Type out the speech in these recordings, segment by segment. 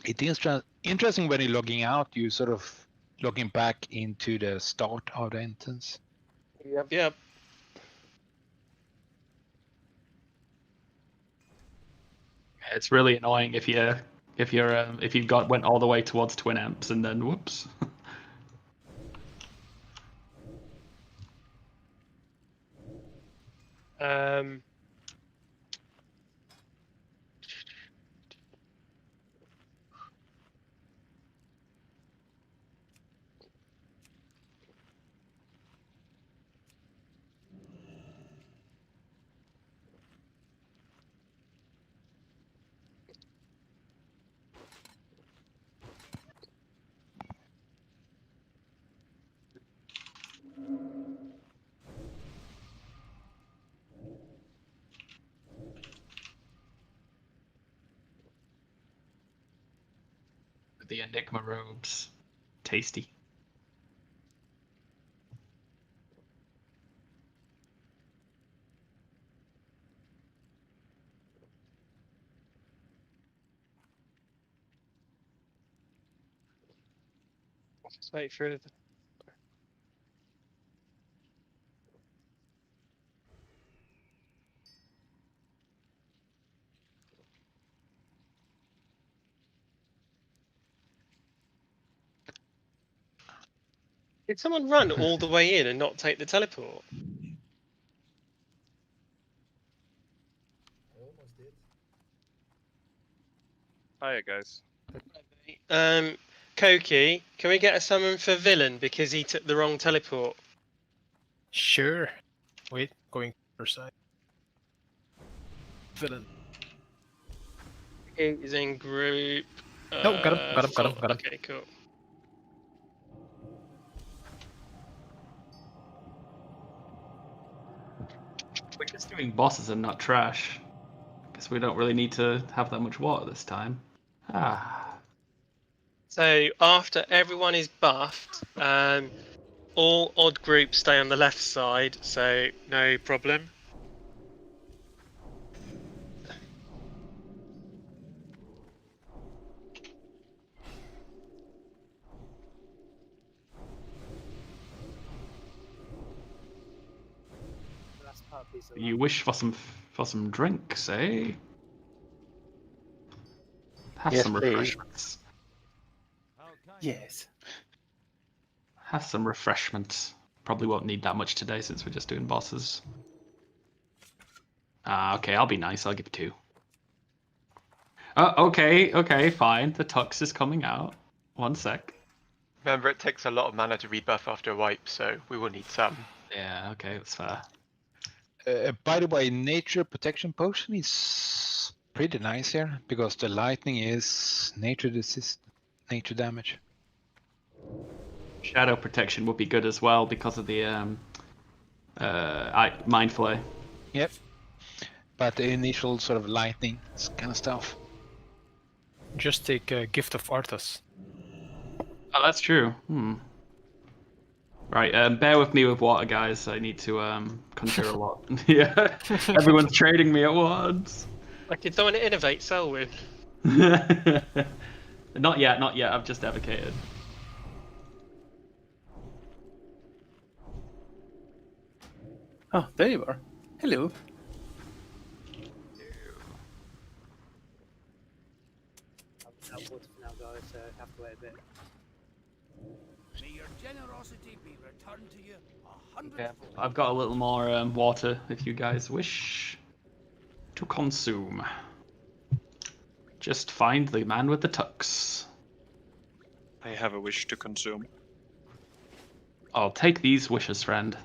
It is interesting when you're logging out, you sort of logging back into the start of the instance. Yep. It's really annoying if you've went all the way towards twin amps and then whoops. The Enigma robes, tasty. Just wait for it. Did someone run all the way in and not take the teleport? I almost did. Hiya, guys. Koki, can we get a summon for Villain because he took the wrong teleport? Sure. Wait, going per side. Villain. He's in group. No, got him. Okay, cool. We're just doing bosses and not trash. Guess we don't really need to have that much water this time. So after everyone is buffed, all odd groups stay on the left side, so no problem. You wish for some drinks, eh? Have Yes, some please. refreshments. Yes. Have some refreshments. Probably won't need that much today since we're just doing bosses. Okay, I'll be nice. I'll give 2. Okay, fine. The tux is coming out. 1 sec. Remember, it takes a lot of mana to rebuff after a wipe, so we will need some. Yeah, okay, that's fair. By the way, nature protection potion is pretty nice here because the lightning is nature damage. Shadow protection would be good as well because of the mind flare. Yep. But the initial sort of lightning kind of stuff. Just take Gift of Arthas. Oh, that's true. Right, bear with me with water, guys. I need to conjure a lot. Yeah, everyone's trading me at once. Like, did someone innovate Selwyn? Not yet. I've just advocated. Oh, there you are. Hello. I'll water for now, guys, so I have to wait a bit. May your generosity be returned to you 100 Yeah, I've got a little more water if you guys wish to consume. Just find the man with the tux. I have a wish to consume. I'll take these wishes, friend.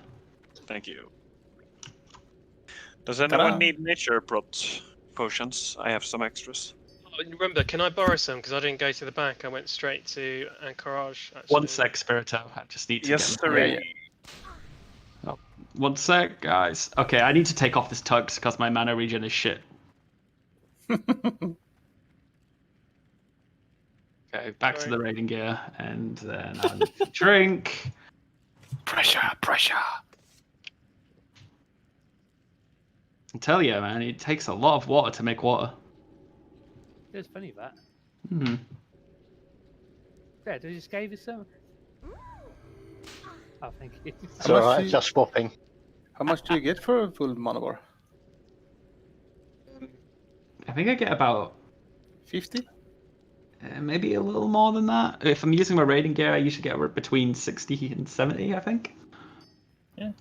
Thank you. Does anyone need nature potions? I have some extras. Oh, remember, can I borrow some? Because I didn't go to the back. I went straight to Anchorage. Actually. 1 sec, Spirito. I just need to Yes, get... sir. Oh, 1 sec, guys. Okay, I need to take off this tux because my mana regen is shit. Okay, back to the raiding gear, and then I'll need to drink. Pressure. I tell you, man, it takes a lot of water to make water. It's funny that. Fred, I just gave you some. Oh, thank you. How much do you- just swapping. How much do you get for a full mana bar? I think I get about 50? maybe a little more than that. If I'm using my raiding gear, I usually get between 60 and 70, I think. Yeah.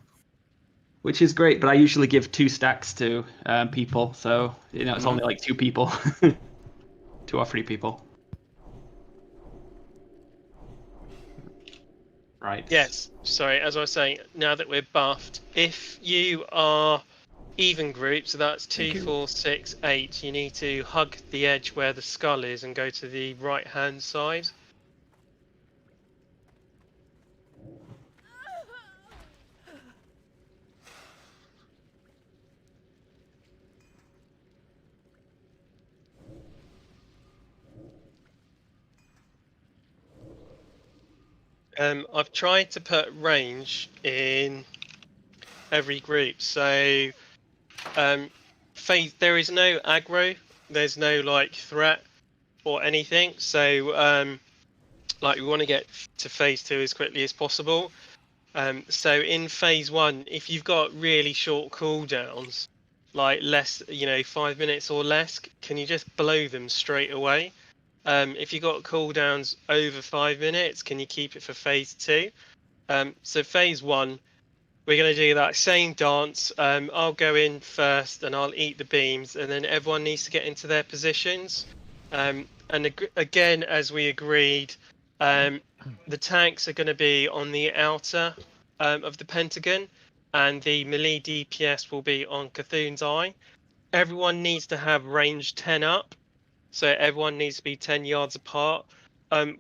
Which is great, but I usually give 2 stacks to people, so it's only like 2 people. 2 or 3 people. Right. Yes. Sorry, as I was saying, now that we're buffed, if you are even group, so that's 2, 4, 6, 8, you need to hug the edge where the skull is and go to the right-hand side. I've tried to put range in every group, so there is no aggro, there's no like threat or anything, so like we want to get to phase 2 as quickly as possible. So in phase 1, if you've got really short cooldowns, like less, 5 minutes or less, can you just blow them straight away? If you've got cooldowns over 5 minutes, can you keep it for phase 2? So phase 1, we're going to do that same dance. I'll go in first and I'll eat the beams, and then everyone needs to get into their positions. And again, as we agreed, the tanks are going to be on the outer of the pentagon, and the melee DPS will be on Cthulhu's Eye. Everyone needs to have range 10 up, so everyone needs to be 10 yards apart.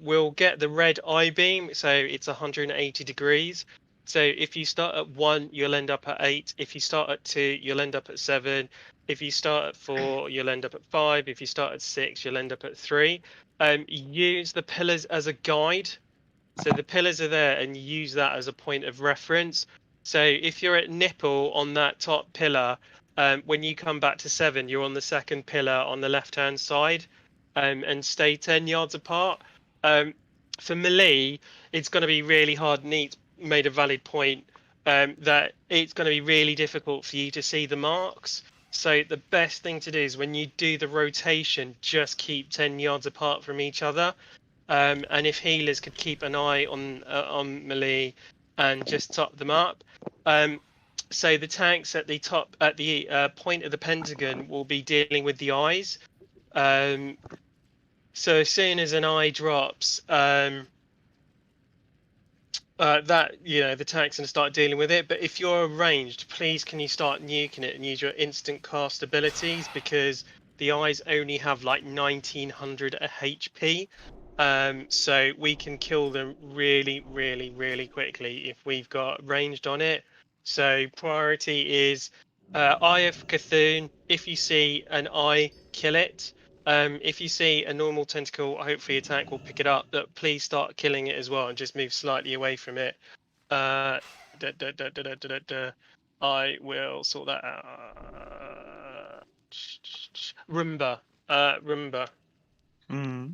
We'll get the red eye beam, so it's 180 degrees. So if you start at 1, you'll end up at 8. If you start at 2, you'll end up at 7. If you start at 4, you'll end up at 5. If you start at 6, you'll end up at 3. Use the pillars as a guide. So the pillars are there, and use that as a point of reference. So if you're at nipple on that top pillar, when you come back to 7, you're on the second pillar on the left-hand side, and stay 10 yards apart. For melee, it's going to be really hard. Neat made a valid point that it's going to be really difficult for you to see the marks. So the best thing to do is when you do the rotation, just keep 10 yards apart from each other. And if healers could keep an eye on melee and just top them up. So the tanks at the top, at the point of the pentagon, will be dealing with the eyes. So as soon as an eye drops, the tank's gonna start dealing with it. But if you're ranged, please can you start nuking it and use your instant cast abilities, because the eyes only have like 1900 HP. So we can kill them really, really, really quickly if we've got ranged on it. So priority is Eye of Cthulhu. If you see an eye, kill it. If you see a normal tentacle, hopefully a tank will pick it up, but please start killing it as well and just move slightly away from it. I will sort that out. Roomba. Roomba. Mm.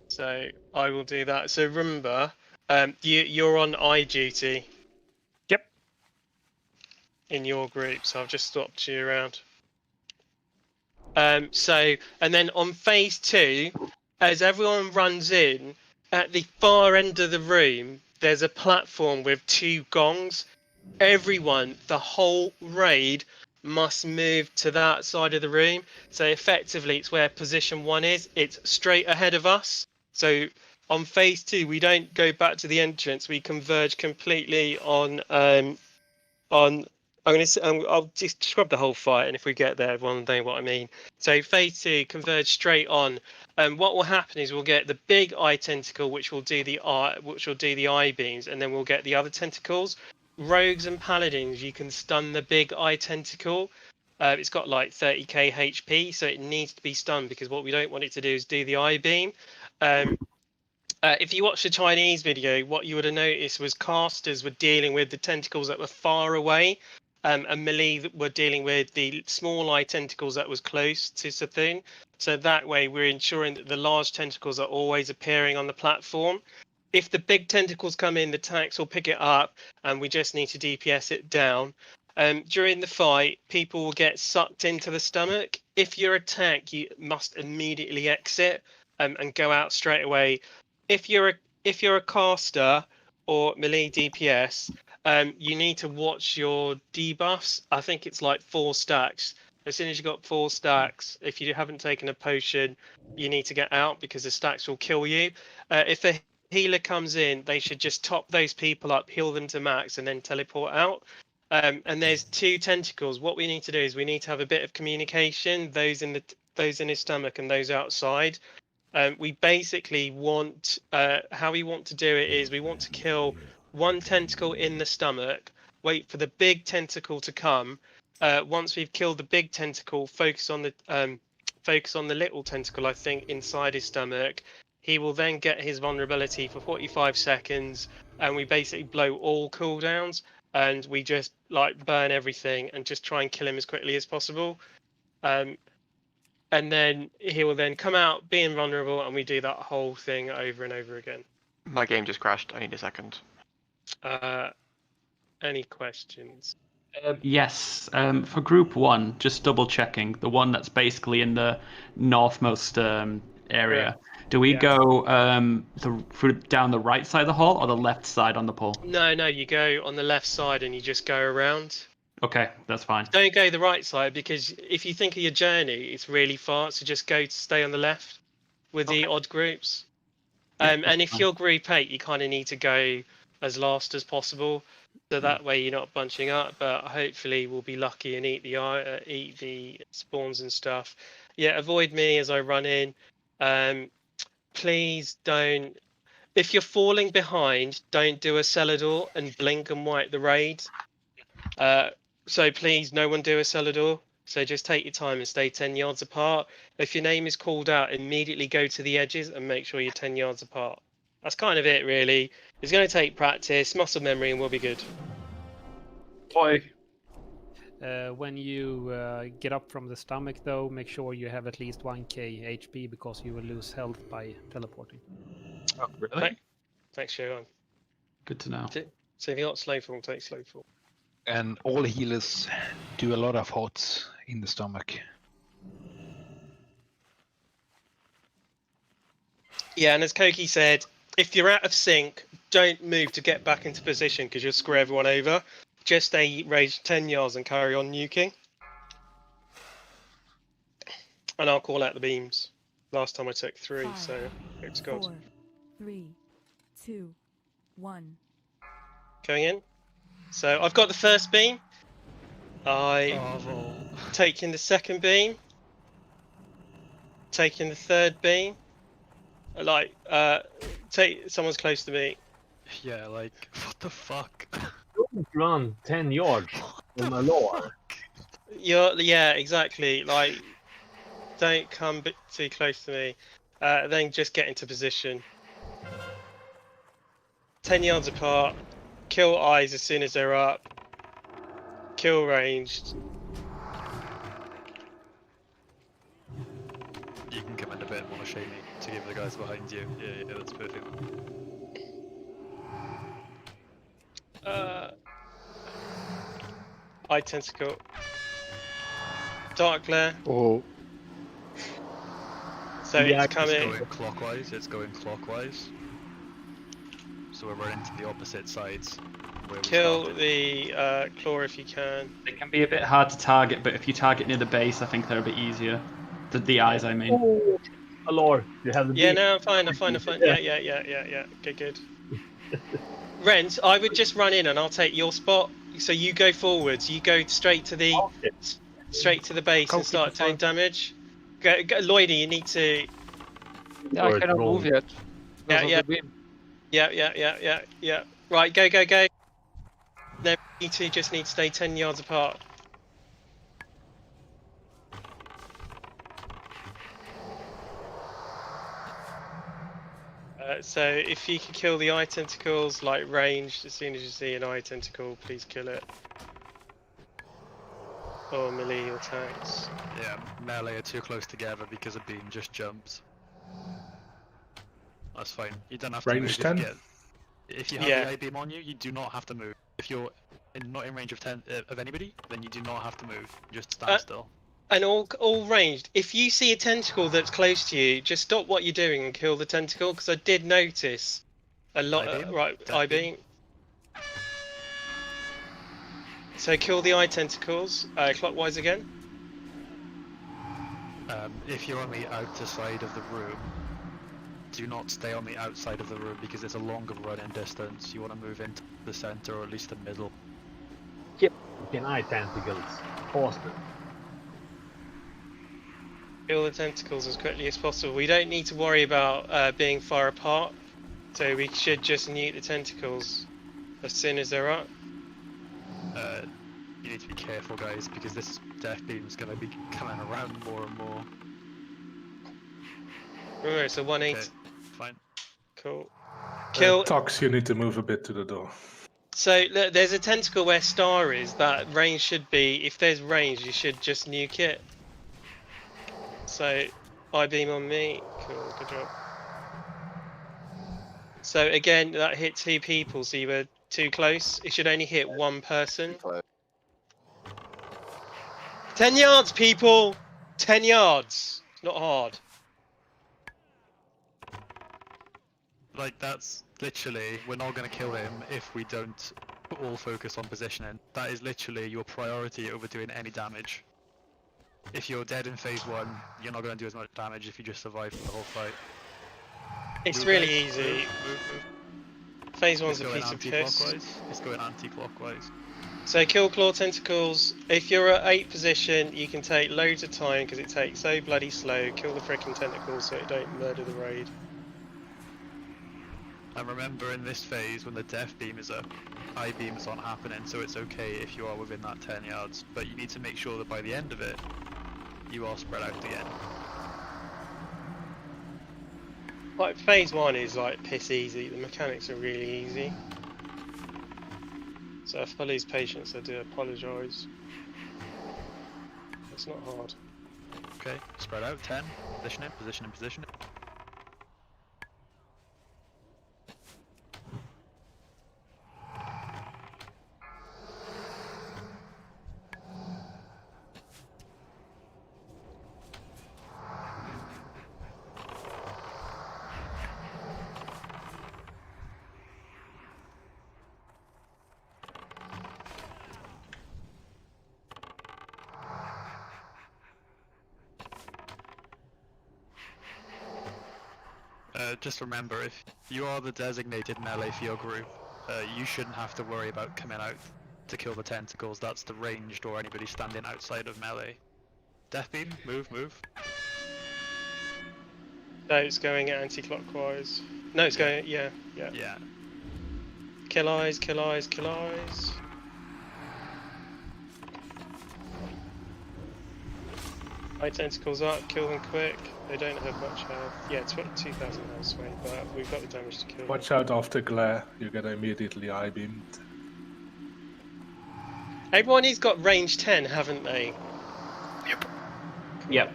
So I will do that. So Roomba, you're on eye duty. Yep. In your group, so I've just swapped you around. And then on phase 2, as everyone runs in, at the far end of the room, there's a platform with 2 gongs. Everyone, the whole raid, must move to that side of the room. So effectively, it's where position 1 is. It's straight ahead of us. So on phase 2, we don't go back to the entrance. We converge completely on. I'll just describe the whole fight, and if we get there, everyone will know what I mean. So phase 2, converge straight on. What will happen is we'll get the big eye tentacle, which will do the eye beams, and then we'll get the other tentacles. Rogues and paladins, you can stun the big eye tentacle. It's got like 30k HP, so it needs to be stunned, because what we don't want it to do is do the eye beam. If you watch the Chinese video, what you would have noticed was casters were dealing with the tentacles that were far away. and melee were dealing with the small eye tentacles that was close to Sethune. So that way we're ensuring that the large tentacles are always appearing on the platform. If the big tentacles come in, the tanks will pick it up, and we just need to DPS it down. During the fight, people will get sucked into the stomach. If you're a tank, you must immediately exit and go out straight away. If you're a caster or melee DPS, you need to watch your debuffs. I think it's like 4 stacks. As soon as you've got 4 stacks, if you haven't taken a potion, you need to get out because the stacks will kill you. If a healer comes in, they should just top those people up, heal them to max, and then teleport out. And there's 2 tentacles. What we need to do is we need to have a bit of communication. Those in his stomach and those outside. We basically want how we want to do it is we want to kill 1 tentacle in the stomach. Wait for the big tentacle to come. Once we've killed the big tentacle, focus on the little tentacle. I think inside his stomach. He will then get his vulnerability for 45 seconds, and we basically blow all cooldowns, and we just like burn everything and just try and kill him as quickly as possible. And then he will then come out being vulnerable, and we do that whole thing over and over again. My game just crashed. I need a second. Any questions? Yes. For group 1, just double checking the one that's basically in the northmost area. Do we go down the right side of the hall or the left side on the pole? No, you go on the left side and you just go around. Okay, that's fine. Don't go the right side, because if you think of your journey, it's really far. So just stay on the left with the odd groups. And if you're group 8, you kind of need to go as last as possible, so that way you're not bunching up. But hopefully we'll be lucky and eat the spawns and stuff. Yeah, avoid me as I run in. Please don't. If you're falling behind, don't do a cellar door and blink and wipe the raid. So please, no one do a cellar door. So just take your time and stay 10 yards apart. If your name is called out, immediately go to the edges and make sure you're 10 yards apart. That's kind of it, really. It's going to take practice, muscle memory, and we'll be good. Boy. When you get up from the stomach, though, make sure you have at least 1k HP, because you will lose health by teleporting. Oh, really? Thanks, Sharon. Good to know. So if you got Slowfall, take Slowfall. And all healers do a lot of hots in the stomach. Yeah, and as Koki said, if you're out of sync, don't move to get back into position, because you'll screw everyone over. Just stay rage 10 yards and carry on nuking. And I'll call out the beams. Last time I took 3, so it's good. 4, 3, 2, 1. Going in. So I've got the first beam. Taking the second beam. Taking the third beam. Someone's close to me. Yeah, like, what the fuck? Don't run 10 yards from a lore. Yeah, exactly. Like, don't come too close to me. Then just get into position. 10 yards apart. Kill eyes as soon as they're up. Kill ranged. You can come in a bit and want to shake me to give the guys behind you. Yeah, that's perfect. Eye tentacle. Dark glare. Oh. So Yeah, it's coming. It's going clockwise. So we're running to the opposite sides. Kill the claw if you can. It can be a bit hard to target, but if you target near the base, I think they're a bit easier. The eyes, I mean. Oh, a lore. You have the Yeah, beam. no, I'm fine. Yeah. Good. Rent, I would just run in and I'll take your spot. So you go forwards. You go straight to the base and start doing damage. Go, Lloydie, you need to. Yeah, I cannot move yet. Yeah. Right, go. No, you two just need to stay 10 yards apart. So if you can kill the eye tentacles, like ranged, as soon as you see an eye tentacle, please kill it. or melee or tanks. Yeah, melee are too close together because a beam just jumps. That's fine. You don't have to Range move 10? if you have the I-beam on you, you do not have to move. If you're not in range of of anybody, then you do not have to move. Just stand still. And all ranged. If you see a tentacle that's close to you, just stop what you're doing and kill the tentacle. Because I did notice a lot. I-beam. So kill the eye tentacles clockwise again. If you're on the outer side of the room, do not stay on the outside of the room because it's a longer run-in distance. You want to move into the center or at least the middle. Keep fucking eye tentacles. Faster. Kill the tentacles as quickly as possible. We don't need to worry about being far apart, so we should just nuke the tentacles as soon as they're up. You need to be careful, guys, because this death beam is going to be coming around more and more. Remember, it's a 180. Okay, fine. Cool. Kill. Tox, you need to move a bit to the door. So look, there's a tentacle where star is. That range should be. If there's range, you should just nuke it. So, I-beam on me. Cool, good job. So again, that hit 2 people, so you were too close. It should only hit 1 person. 10 yards, people! 10 yards! It's not hard. Like, that's literally, we're not going to kill him if we don't all focus on positioning. That is literally your priority over doing any damage. If you're dead in phase 1, you're not going to do as much damage if you just survive the whole fight. It's really easy. Phase 1's a piece of piss. It's going anti-clockwise. So kill claw tentacles. If you're at 8 position, you can take loads of time because it takes so bloody slow. Kill the frickin' tentacles so it don't murder the raid. And remember, in this phase, when the death beam is up, I-beams aren't happening, so it's okay if you are within that 10 yards. But you need to make sure that by the end of it, you are spread out again. Like phase 1 is like piss easy. The mechanics are really easy. So if I lose patience, I do apologise. It's not hard. Okay, spread out, 10, position in, position in, position in. Just remember, if you are the designated melee for your group, you shouldn't have to worry about coming out to kill the tentacles. That's the ranged or anybody standing outside of melee. Death beam, move, move. No, it's going anti-clockwise. No, it's going, yeah. Kill eyes, kill eyes, kill eyes. Eye tentacles up, kill them quick. They don't have much health. Yeah, 2,000 health swing, but we've got the damage to kill. Watch out after glare, you get immediately I-beamed. Everyone has got range 10, haven't they? Yep.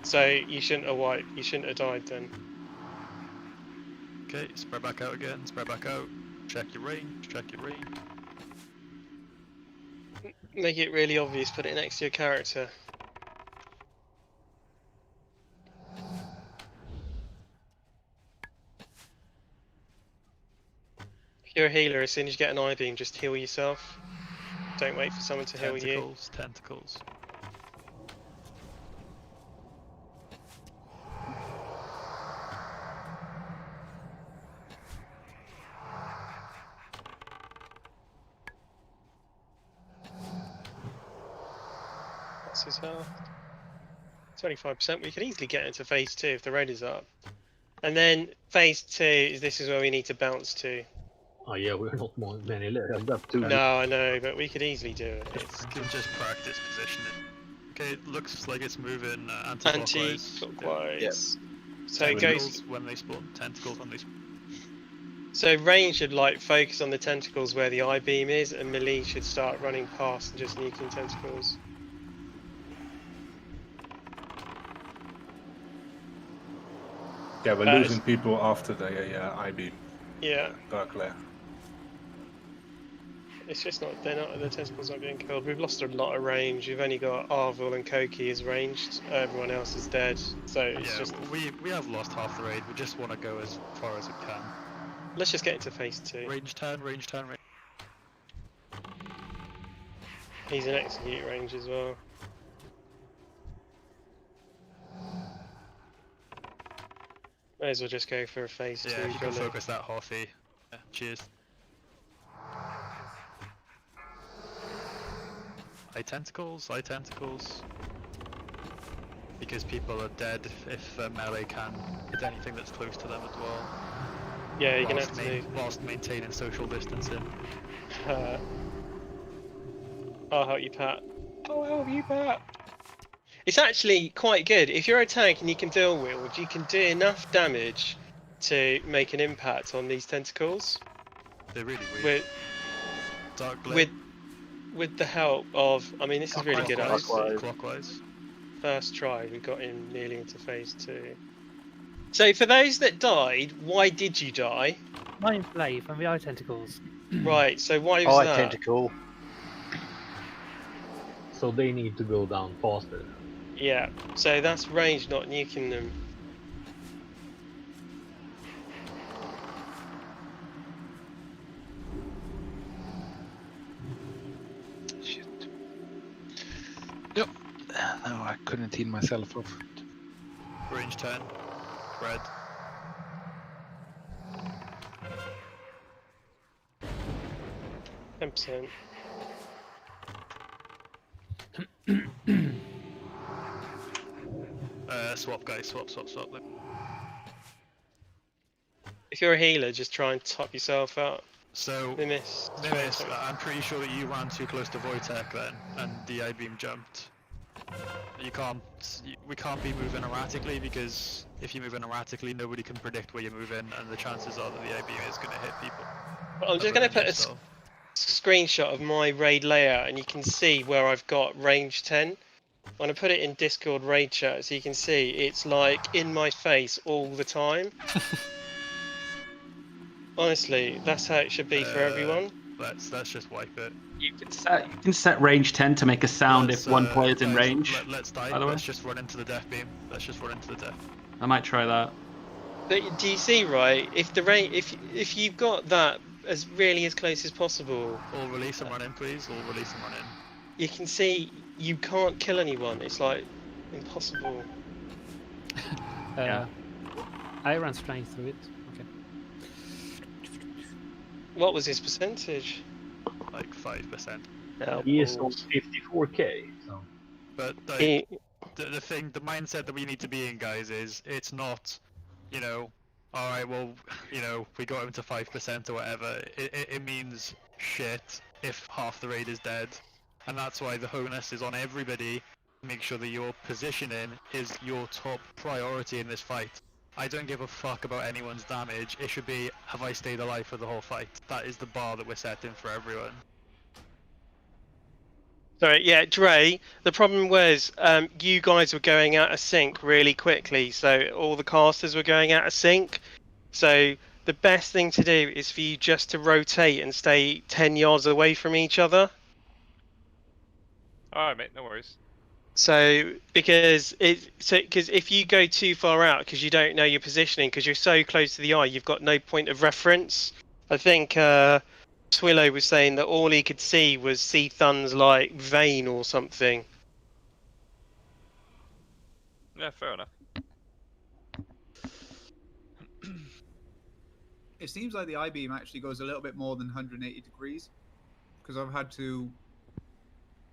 So you shouldn't have wiped. You shouldn't have died then. Okay, spread back out again, spread back out. Check your range, check your range. Make it really obvious, put it next to your character. If you're a healer, as soon as you get an I-beam, just heal yourself. Don't wait for someone to heal you. Tentacles. What's his health? 25%. We can easily get into phase 2 if the raid is up. And then phase 2, this is where we need to bounce to. Oh yeah, we're not many left. I've got 2. No, I know, but we could easily do it. Just practice positioning. Okay, it looks like it's moving anti-clockwise. Anti-clockwise. Yeah. So it goes when they spawn, tentacles when they spawn. So range should like focus on the tentacles where the I-beam is, and melee should start running past and just nuking tentacles. Yeah, we're losing people after the I-beam. Yeah. Glare. It's just not. The tentacles aren't being killed. We've lost a lot of range. We've only got Arvel and Koki is ranged. Everyone else is dead. So it's just. We have lost half the raid. We just want to go as far as we can. Let's just get into phase 2. Range turn. He's in execute range as well. May as well just go for a phase 2. Yeah, you can focus that Hoffy. Yeah, cheers. Eye tentacles. Because people are dead if melee can hit anything that's close to them as well. Yeah, you're gonna have to whilst maintaining social distancing. I'll help you, Pat. It's actually quite good. If you're a tank and you can dual wield, you can do enough damage to make an impact on these tentacles. They're really weird. With the help of, I mean, this is really good. Clockwise. First try, we got in nearly into phase 2. So for those that died, why did you die? Mind Flay from the eye tentacles. Right. So why was that? Eye tentacle. So they need to go down faster. Yeah. So that's range, not nuking them. Yep. No, I couldn't heal myself off. Range 10. Red. %. Swap guys, swap. If you're a healer, just try and top yourself out. So, Mimis, I'm pretty sure that you ran too close to Wojtek then, and the I-beam jumped. We can't be moving erratically, because if you're moving erratically, nobody can predict where you're moving, and the chances are that the I-beam is going to hit people. Well, I'm just going to put a screenshot of my raid layout, and you can see where I've got range 10. I'm going to put it in Discord raid chat, so you can see it's like in my face all the time. Honestly, that's how it should be for everyone. Let's just wipe it. You can set range 10 to make a sound if one player's in range. Let's die. Let's just run into the death beam. I might try that. But do you see, right? If you've got that as close as possible. All release and run in, please. You can see you can't kill anyone. It's like impossible. Yeah. I ran strength through it. Okay. What was his percentage? Like 5%. He is on 54k. So. But the mindset that we need to be in, guys, is it's not, alright, well, we got him to 5% or whatever. It means shit if half the raid is dead. And that's why the onus is on everybody. Make sure that your positioning is your top priority in this fight. I don't give a fuck about anyone's damage. It should be, have I stayed alive for the whole fight? That is the bar that we're setting for everyone. Sorry, yeah, Dre, the problem was you guys were going out of sync really quickly, so all the casters were going out of sync. So the best thing to do is for you just to rotate and stay 10 yards away from each other. Alright, mate, no worries. So because if you go too far out because you don't know your positioning, because you're so close to the eye, you've got no point of reference. I think Swillow was saying that all he could see was Thun's like vein or something. Yeah, fair enough. It seems like the I-beam actually goes a little bit more than 180 degrees, because I've had to,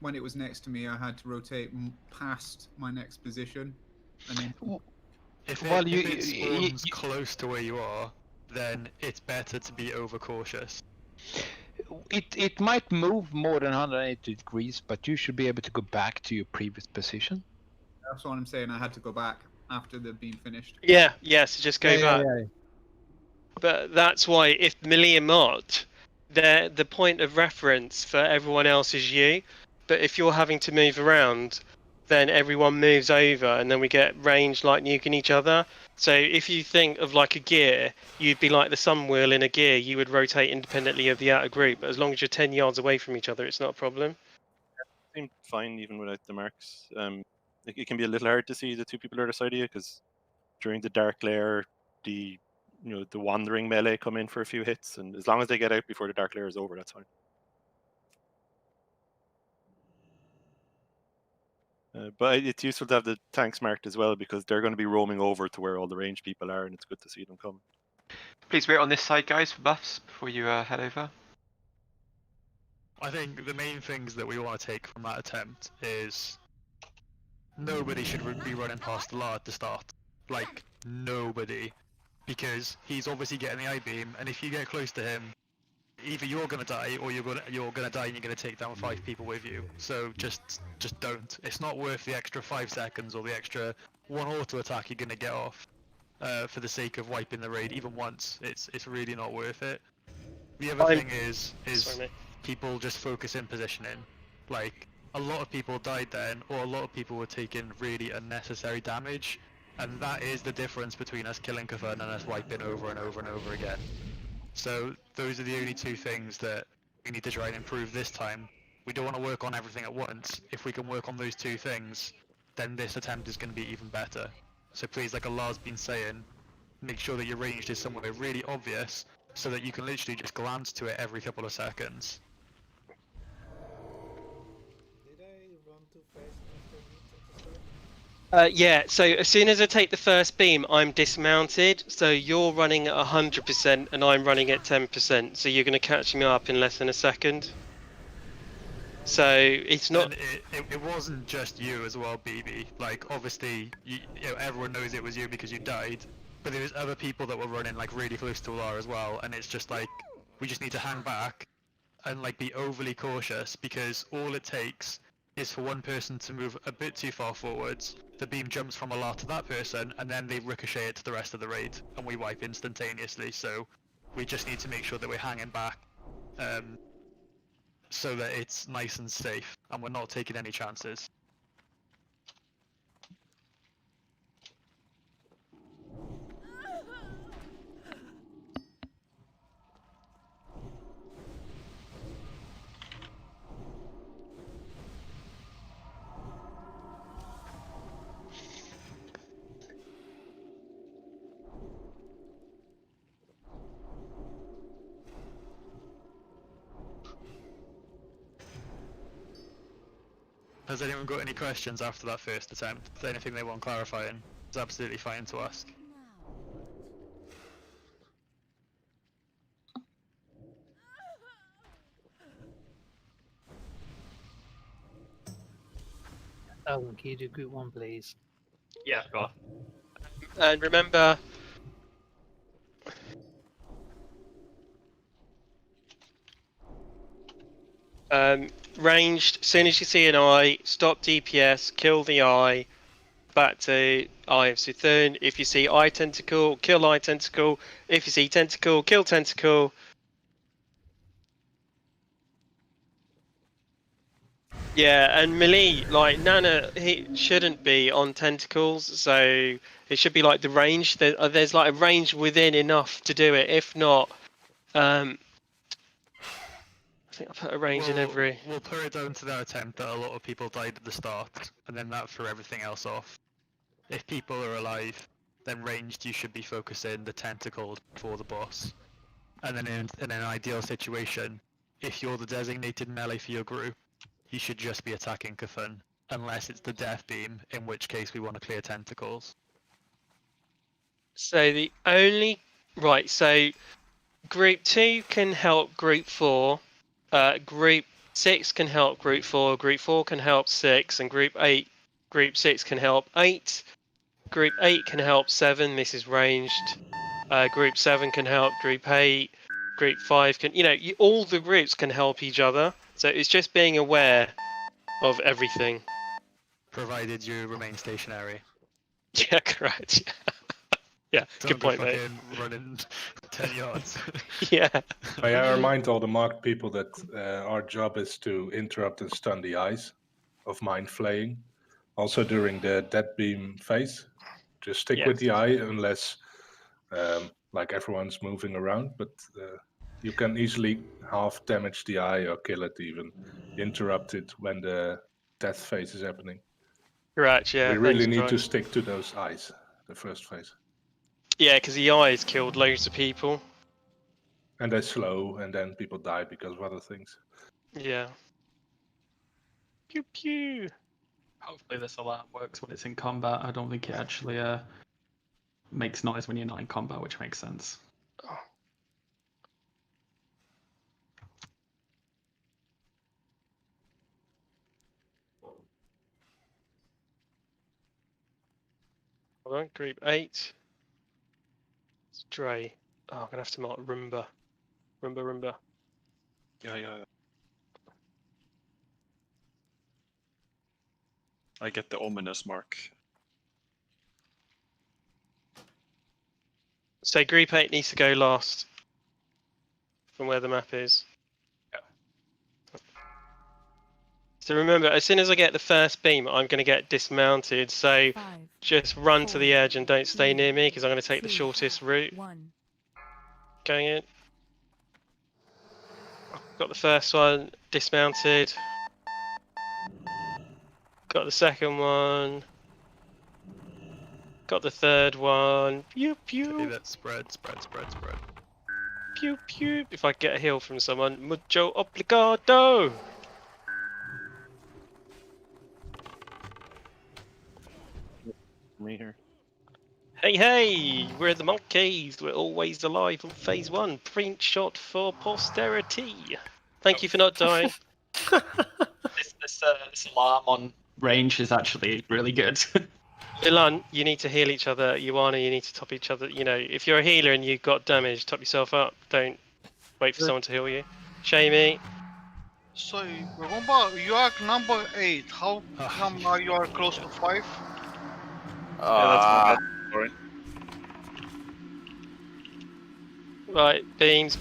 when it was next to me, I had to rotate past my next position. And then... If it spawns close to where you are, then it's better to be overcautious. It might move more than 180 degrees, but you should be able to go back to your previous position. That's what I'm saying. I had to go back after the beam finished. Yeah, so just go back. Yeah. But that's why if melee are marked, the point of reference for everyone else is you. But if you're having to move around, then everyone moves over, and then we get range like nuking each other. So if you think of like a gear, you'd be like the sun wheel in a gear. You would rotate independently of the outer group, but as long as you're 10 yards away from each other, it's not a problem. Seemed fine even without the marks. It can be a little hard to see the two people either side of you because during the dark layer, the wandering melee come in for a few hits, and as long as they get out before the dark layer is over, that's fine. But it's useful to have the tanks marked as well because they're going to be roaming over to where all the ranged people are, and it's good to see them come. Please wait on this side, guys, for buffs before you head over. I think the main things that we want to take from that attempt is nobody should be running past the law at the start. Like, nobody. Because he's obviously getting the I-beam, and if you get close to him, either you're gonna die, or you're gonna die and you're gonna take down 5 people with you. So just don't. It's not worth the extra 5 seconds or the extra 1 auto attack you're gonna get off for the sake of wiping the raid even once. It's really not worth it. The other thing is people just focus in positioning. Like, a lot of people died then, or a lot of people were taking really unnecessary damage, and that is the difference between us killing Cthulhu and us wiping over and over and over again. So those are the only 2 things that we need to try and improve this time. We don't want to work on everything at once. If we can work on those 2 things, then this attempt is going to be even better. So please, like Allah's been saying, make sure that your ranged is somewhere really obvious, so that you can literally just glance to it every couple of seconds. Yeah, so as soon as I take the first beam, I'm dismounted, so you're running at 100% and I'm running at 10%, so you're going to catch me up in less than a second. So it's not... It wasn't just you as well, BB. Like, obviously, you know, everyone knows it was you because you died, but there was other people that were running like really close to Allah as well, and it's just like, we just need to hang back and like be overly cautious, because all it takes is for one person to move a bit too far forwards, the beam jumps from Allah to that person, and then they ricochet it to the rest of the raid, and we wipe instantaneously. So we just need to make sure that we're hanging back, so that it's nice and safe, and we're not taking any chances. Has anyone got any questions after that first attempt? Is there anything they want clarifying? It's absolutely fine to ask. Oh, can you do group 1, please? Yeah, go on. And remember... ranged, as soon as you see an eye, stop DPS, kill the eye, back to eye of Suthun. If you see eye tentacle, kill eye tentacle. If you see tentacle, kill tentacle. Yeah, and melee, like Nana, he shouldn't be on tentacles, so it should be like the range. There's like a range within enough to do it. If not, I think I put a range in every. We'll put it down to that attempt that a lot of people died at the start, and then that threw everything else off. If people are alive, then ranged you should be focusing the tentacles for the boss. And then in an ideal situation, if you're the designated melee for your group, you should just be attacking Cthulhu, unless it's the death beam, in which case we want to clear tentacles. So the only... Right, so Group 2 can help Group 4, Group 6 can help Group 4, Group 4 can help 6, and Group 6 can help 8, Group 8 can help 7, this is ranged, Group 7 can help Group 8, Group 5 can... all the groups can help each other, so it's just being aware of everything. Provided you remain stationary. Yeah, correct. Yeah, good point, mate. Running 10 yards. Yeah. I remind all the marked people that our job is to interrupt and stun the eyes of mind flaying. Also during the dead beam phase, just stick with the eye unless like everyone's moving around, but you can easily half damage the eye or kill it even, interrupt it when the death phase is happening. Correct, yeah. We really thanks, need Brian. to stick to those eyes, the first phase. Yeah, because the eyes killed loads of people. And they slow, and then people die because of other things. Yeah. Pew pew. Hopefully this alarm works when it's in combat. I don't think it actually makes noise when you're not in combat, which makes sense. Hold on, group 8. It's Dre. Oh, I'm gonna have to mark Roomba. Roomba. Yeah. I get the ominous mark. So group 8 needs to go last from where the map is. Yeah. So remember, as soon as I get the first beam, I'm going to get dismounted. So just run to the edge and don't stay near me because I'm going to take the shortest route. Going in. Got the first one dismounted. Got the second one. Got the third one. Pew pew. That spread. Pew pew. If I get a heal from someone, mucho obligado. Me here. Hey, we're the monkeys. We're always alive on phase 1. Print shot for posterity. Thank you for not dying. This alarm on range is actually really good. Milan, you need to heal each other. Ioana, you need to top each other. You know, if you're a healer and you've got damage, top yourself up. Don't wait for someone to heal you. Shamey. So, remember, you are number 8. How come now you are close to 5? Yeah, that's my bad. Sorry. Right, beams.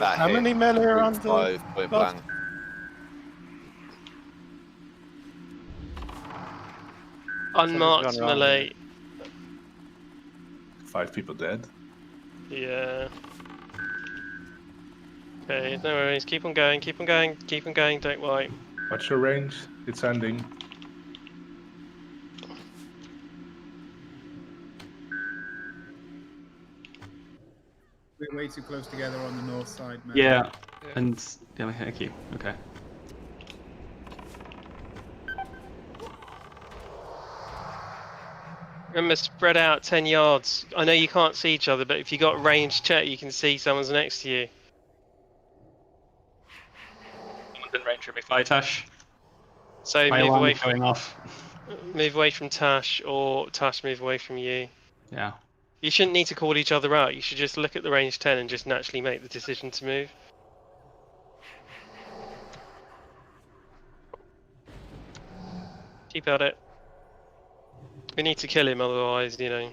How many melee are on the 5 point blank. Unmarked melee. 5 people dead. Yeah. Okay, no worries. Keep on going. Don't worry. What's your range? It's ending. We're way too close together on the north side, man. Yeah. And yeah, thank you. Okay. Remember, spread out 10 yards. I know you can't see each other, but if you got ranged check, you can see someone's next to you. Someone's in range of me. Fire Tash. So My move alarm away is going off. Move away from Tash, or Tash move away from you. Yeah. You shouldn't need to call each other out. You should just look at the range 10 and just naturally make the decision to move. Keep at it. We need to kill him, otherwise, you know.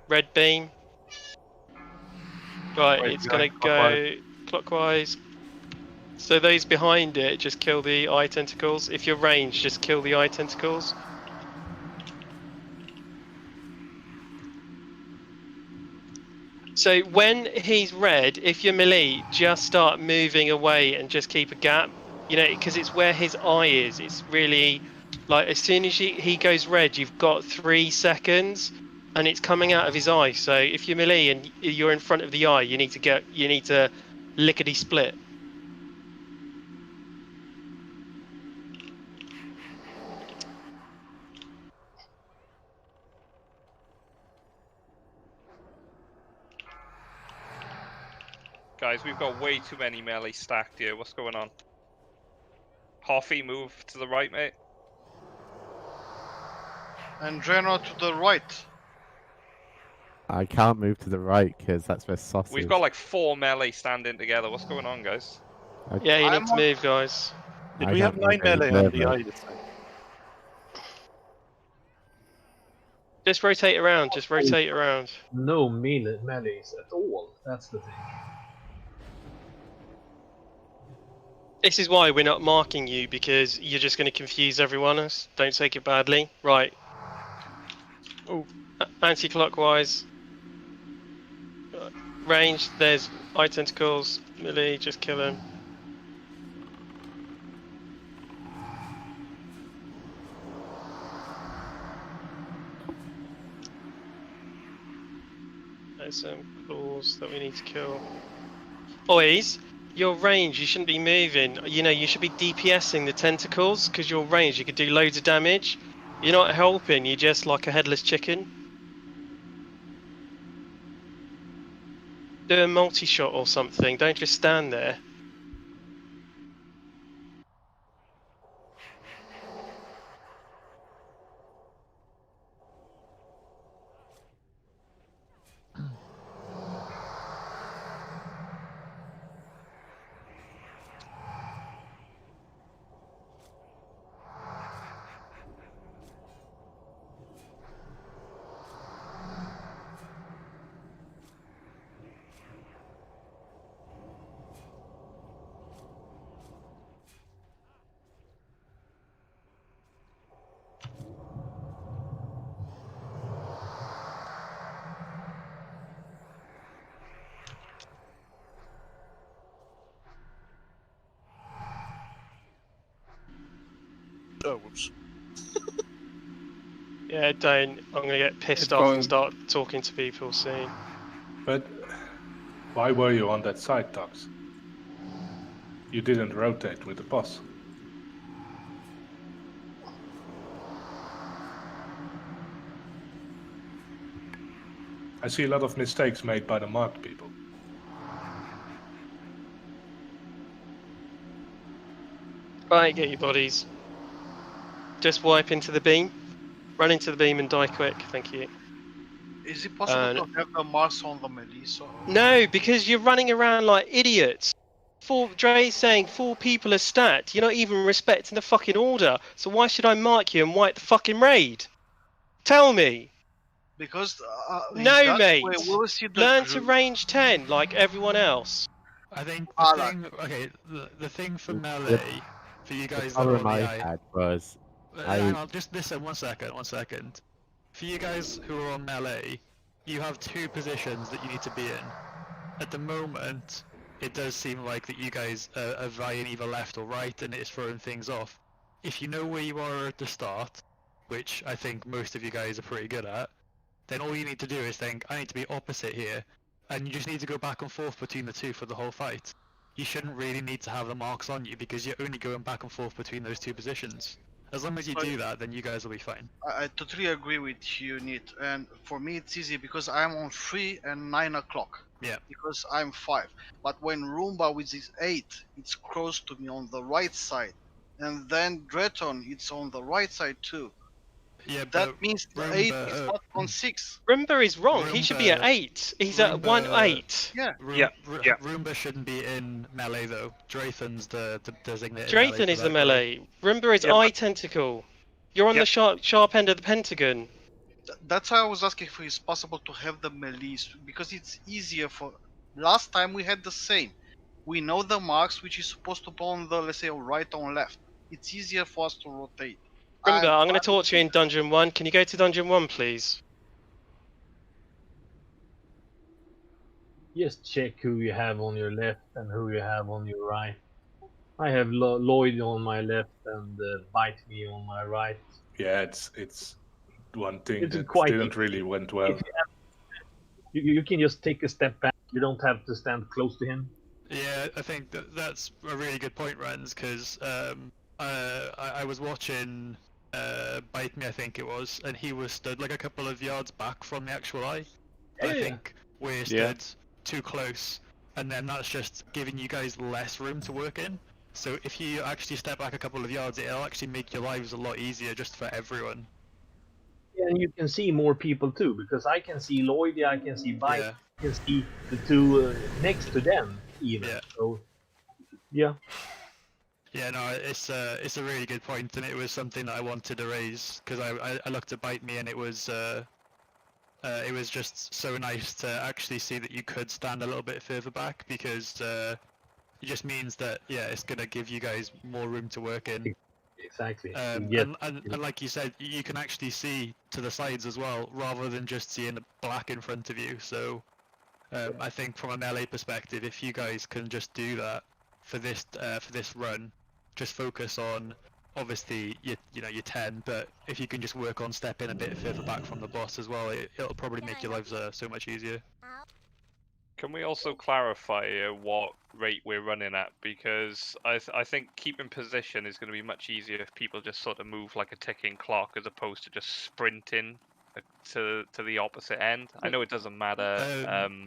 Red beam. Right, it's gonna go clockwise. So those behind it, just kill the eye tentacles. If you're ranged, just kill the eye tentacles. So when he's red, if you're melee, just start moving away and just keep a gap. You know, because it's where his eye is. It's really, like, as soon as he goes red, you've got 3 seconds, and it's coming out of his eye. So if you're melee and you're in front of the eye, you need to lickety split. Guys, we've got way too many melee stacked here. What's going on? Hoffy, move to the right, mate. And Dreno to the right. I can't move to the right because that's where Sauce We've is. got like 4 melee standing together. What's going on, guys? Yeah, you need to move, guys. Did we have 9 melee on the eye this time? Just rotate around. Just rotate around. No melees at all. That's the thing. This is why we're not marking you, because you're just going to confuse everyone else. Don't take it badly. Right. Oh, anti-clockwise. Range, there's eye tentacles. Melee, just kill him. There's some claws that we need to kill. Boys, your range, you shouldn't be moving. You know, you should be DPSing the tentacles, because your range, you could do loads of damage. You're not helping, you're just like a headless chicken. Do a multi-shot or something, don't just stand there. Oh, whoops. Yeah, don't. I'm gonna get pissed off and start talking to people soon. But why were you on that side, Tox? You didn't rotate with the boss. I see a lot of mistakes made by the marked people. Right, get your bodies. Just wipe into the beam. Run into the beam and die quick, thank you. Is it possible to have the marks on the melee? So... No, because you're running around like idiots. Dre's saying 4 people are stat. You're not even respecting the fucking order. So why should I mark you and wipe the fucking raid? Tell me. Because no, mate. We'll see the Learn to range 10 like everyone else. I think the thing, okay, the thing for melee, for you guys that are on the I eye. had was Hang on, just listen, one second. For you guys who are on melee, you have 2 positions that you need to be in. At the moment, it does seem like that you guys are vying either left or right, and it's throwing things off. If you know where you are at the start, which I think most of you guys are pretty good at, then all you need to do is think, I need to be opposite here, and you just need to go back and forth between the 2 for the whole fight. You shouldn't really need to have the marks on you, because you're only going back and forth between those 2 positions. As long as you do that, then you guys will be fine. I totally agree with you, Nit. And for me, it's easy because I'm on 3 and 9 o'clock. Yeah. Because I'm 5. But when Roomba with his 8, it's close to me on the right side. And then Dreton, it's on the right side too. Yeah, that means the 8 is not on 6. Roomba is wrong. He should be at 8. He's at 1-8. Yeah. Roomba shouldn't be in melee though. Draythan's the designated. Draythan is the melee. Roomba is eye tentacle. You're on the sharp end of the pentagon. That's why I was asking if it's possible to have the melees, because it's easier for... Last time we had the same. We know the marks which is supposed to be on the, let's say, right or left. It's easier for us to rotate. Roomba, I'm going to talk to you in Dungeon 1. Can you go to Dungeon 1, please? Just check who you have on your left and who you have on your right. I have Lloyd on my left and Bite Me on my right. Yeah, it's one thing It's that quite didn't really went well. You can just take a step back. You don't have to stand close to him. Yeah, I think that's a really good point, Rens, because I was watching Bite Me, I think it was, and he was stood like a couple of yards back from the actual eye. I think we're stood too close, and then that's just giving you guys less room to work in. So if you actually step back a couple of yards, it'll actually make your lives a lot easier just for everyone. Yeah, and you can see more people too, because I can see Lloyd, I can see Bite, I can see the 2 next to them even. Yeah. So, yeah. Yeah, no, it's a really good point, and it was something that I wanted to raise because I looked at Bite Me, and it was just so nice to actually see that you could stand a little bit further back, because It just means that it's going to give you guys more room to work in. Exactly. And like you said, you can actually see to the sides as well, rather than just seeing the black in front of you. So I think from a melee perspective, if you guys can just do that for this run, just focus on obviously your 10, but if you can just work on stepping a bit further back from the boss as well, it'll probably make your lives so much easier. Can we also clarify what rate we're running at? Because I think keeping position is going to be much easier if people just sort of move like a ticking clock as opposed to just sprinting to the opposite end. I know it doesn't matter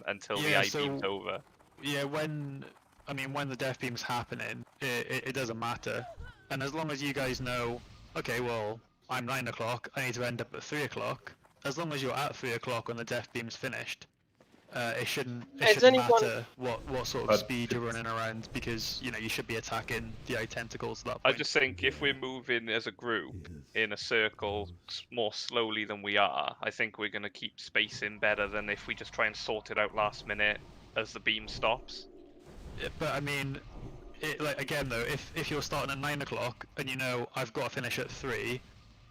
until the I-beam's over. Yeah, when the death beam's happening, it doesn't matter. And as long as you guys know, okay, well, I'm 9 o'clock, I need to end up at 3 o'clock. As long as you're at 3 o'clock when the death beam's finished, it shouldn't matter what sort of speed you're running around, because you should be attacking the eye tentacles at that point. I just think if we're moving as a group in a circle more slowly than we are, I think we're going to keep spacing better than if we just try and sort it out last minute as the beam stops. Yeah, but I mean, again though, if you're starting at 9 o'clock and I've got to finish at 3,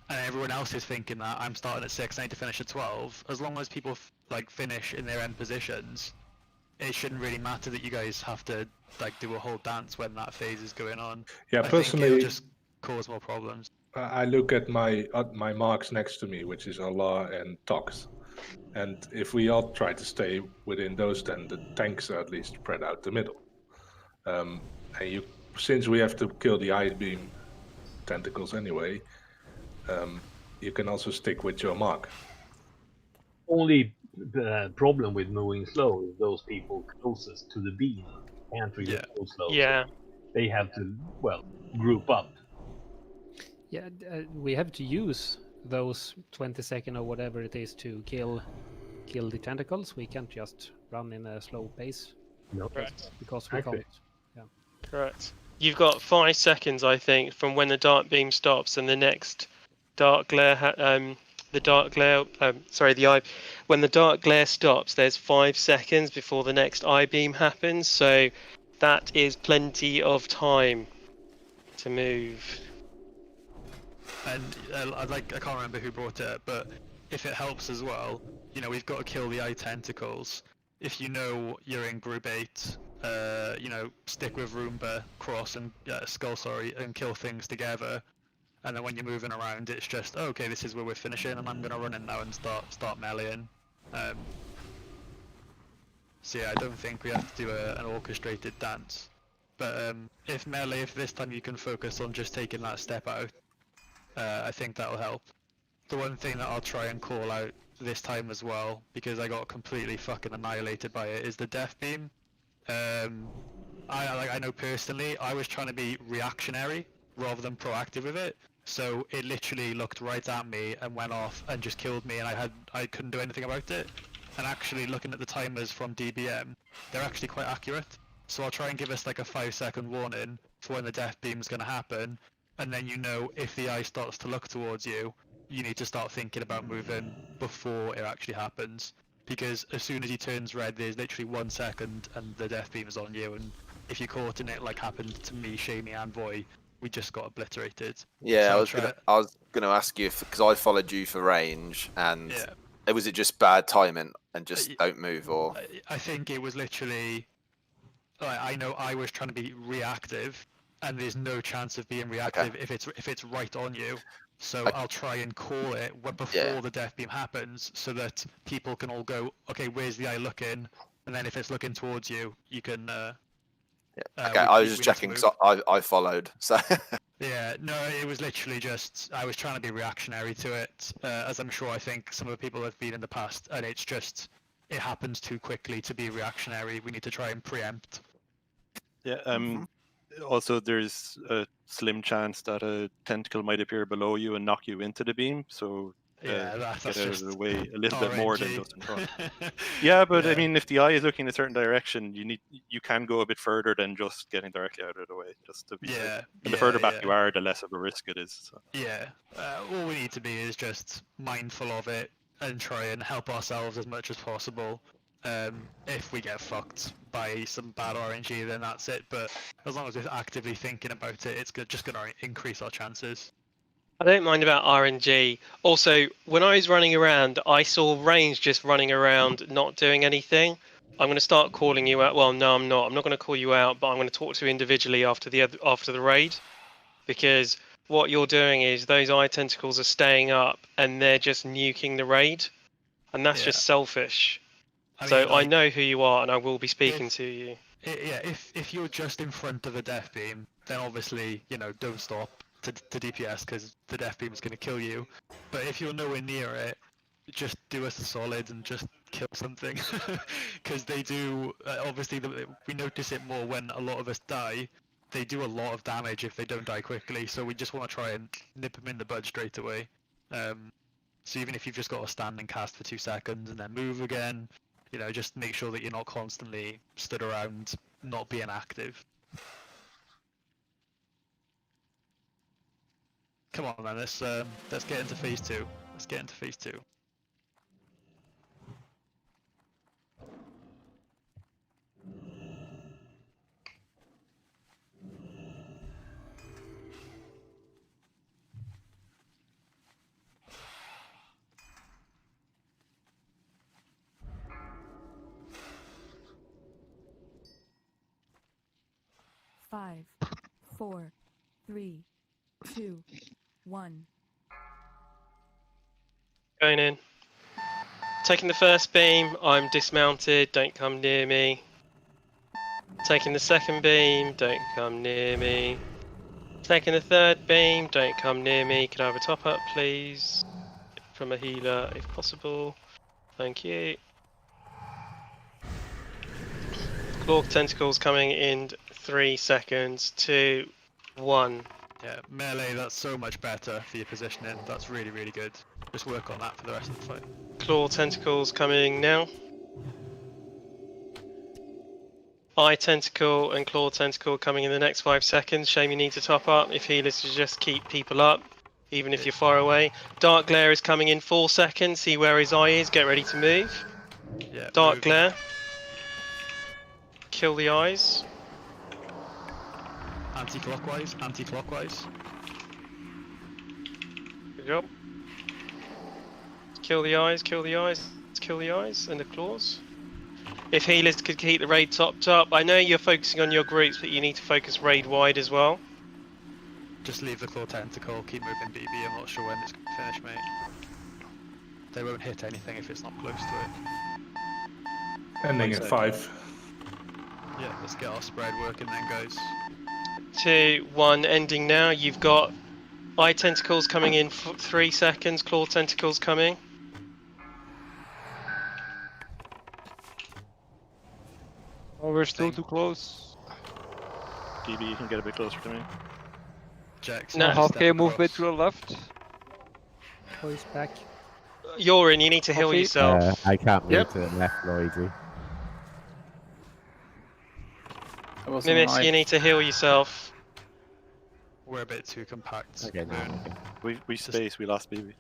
and everyone else is thinking that I'm starting at 6, I need to finish at 12, as long as people finish in their end positions, it shouldn't really matter that you guys have to do a whole dance when that phase is going on. Yeah, I personally, think it'll just cause more problems. I look at my marks next to me, which is Allah and Tox. And if we all try to stay within those, then the tanks are at least spread out the middle. And since we have to kill the eye beam tentacles anyway, you can also stick with your mark. Only problem with moving slow is those people closest to the beam can't really go slow. Yeah. So they have to, group up. Yeah, we have to use those 20 seconds or whatever it is to kill the tentacles. We can't just run in a slow pace. No. Correct. Because we can't. Yeah. Correct. You've got 5 seconds, I think, from when the dark beam stops and the next dark glare. When the dark glare stops, there's 5 seconds before the next eye beam happens. So that is plenty of time to move. And I can't remember who brought it, but if it helps as well, we've got to kill the eye tentacles. If you're in group 8, stick with Roomba, Cross, and Skull, and kill things together. And then when you're moving around, it's just, okay, this is where we're finishing, and I'm going to run in now and start meleeing. So yeah, I don't think we have to do an orchestrated dance. But if this time you can focus on just taking that step out, I think that'll help. The one thing that I'll try and call out this time as well, because I got completely fucking annihilated by it, is the death beam. I know personally, I was trying to be reactionary rather than proactive with it. So it literally looked right at me and went off and just killed me, and I couldn't do anything about it. And actually, looking at the timers from DBM, they're actually quite accurate. So I'll try and give us a 5-second warning for when the death beam's going to happen, and then if the eye starts to look towards you, you need to start thinking about moving before it actually happens. Because as soon as he turns red, there's literally 1 second and the death beam is on you, and if you're caught in it like happened to me, Shamey and Voy, we just got obliterated. Yeah, so I was gonna ask you because I followed you for range, and was it just bad timing and just don't move, or? I think it was literally. I know I was trying to be reactive, and there's no chance of being reactive if it's right on you. So I'll try and call it before the death beam happens, so that people can all go, okay, where's the eye looking? And then if it's looking towards you, you can. I was just checking because I followed. So. Yeah, no, it was literally just I was trying to be reactionary to it, as I'm sure I think some of the people have been in the past, and it's just it happens too quickly to be reactionary. We need to try and preempt. Yeah. Also, there's a slim chance that a tentacle might appear below you and knock you into the beam. So. That's get out just of the way a little bit more than just in front. Yeah, but I mean, if the eye is looking in a certain direction, you can go a bit further than just getting directly out of the way. Just to be safe. And the further back you are, the less of a risk it is. So. Yeah, all we need to be is just mindful of it and try and help ourselves as much as possible. If we get fucked by some bad RNG, then that's it. But as long as we're actively thinking about it, it's just going to increase our chances. I don't mind about RNG. Also, when I was running around, I saw Range just running around, not doing anything. I'm going to start calling you out. Well, no, I'm not. I'm not going to call you out, but I'm going to talk to you individually after the raid, because what you're doing is those eye tentacles are staying up and they're just nuking the raid, and that's just selfish. I know who you are, and I will be speaking to you. If you're just in front of a death beam, then obviously don't stop to DPS because the death beam is going to kill you. But if you're nowhere near it, just do us a solid and just kill something, because they do. Obviously, we notice it more when a lot of us die. They do a lot of damage if they don't die quickly. So we just want to try and nip them in the bud straight away. So even if you've just got to stand and cast for 2 seconds and then move again, just make sure that you're not constantly stood around not being active. Come on, man. Let's get into phase 2. Let's get into phase 2. Five, 4, 3, 2, 1. Going in. Taking the first beam, I'm dismounted, don't come near me. Taking the second beam, don't come near me. Taking the third beam, don't come near me. Can I have a top up, please? From a healer, if possible. Thank you. Claw tentacles coming in 3 seconds. 2, 1. Yeah, melee, that's so much better for your positioning. That's really, really good. Just work on that for the rest of the fight. Claw tentacles coming now. Eye tentacle and claw tentacle coming in the next 5 seconds. Shame you need to top up. If healers to just keep people up, even if you're far away. Dark glare is coming in 4 seconds. See where his eye is. Get ready to move. Yeah. Dark glare. Kill the eyes. Anti-clockwise, anti-clockwise. Good job. Kill the eyes, kill the eyes, kill the eyes and the claws. If healers could keep the raid topped up. I know you're focusing on your groups, but you need to focus raid wide as well. Just leave the claw tentacle, keep moving BB, I'm not sure when it's going to finish, mate. They won't hit anything if it's not close to it. Ending at 5. Yeah, let's get our spread working then, guys. 2, 1, ending now. You've got eye tentacles coming in 3 seconds, claw tentacles coming. Oh, we're still too close. DB, you can get a bit closer to me. Jackson, No. Half K move a bit to the left. Oh, he's back. You're in, you need to heal yourself. I can't move to the left, Lloydie. Mimis, you need to heal yourself. We're a bit too compact. Okay, now. We space, we lost BB.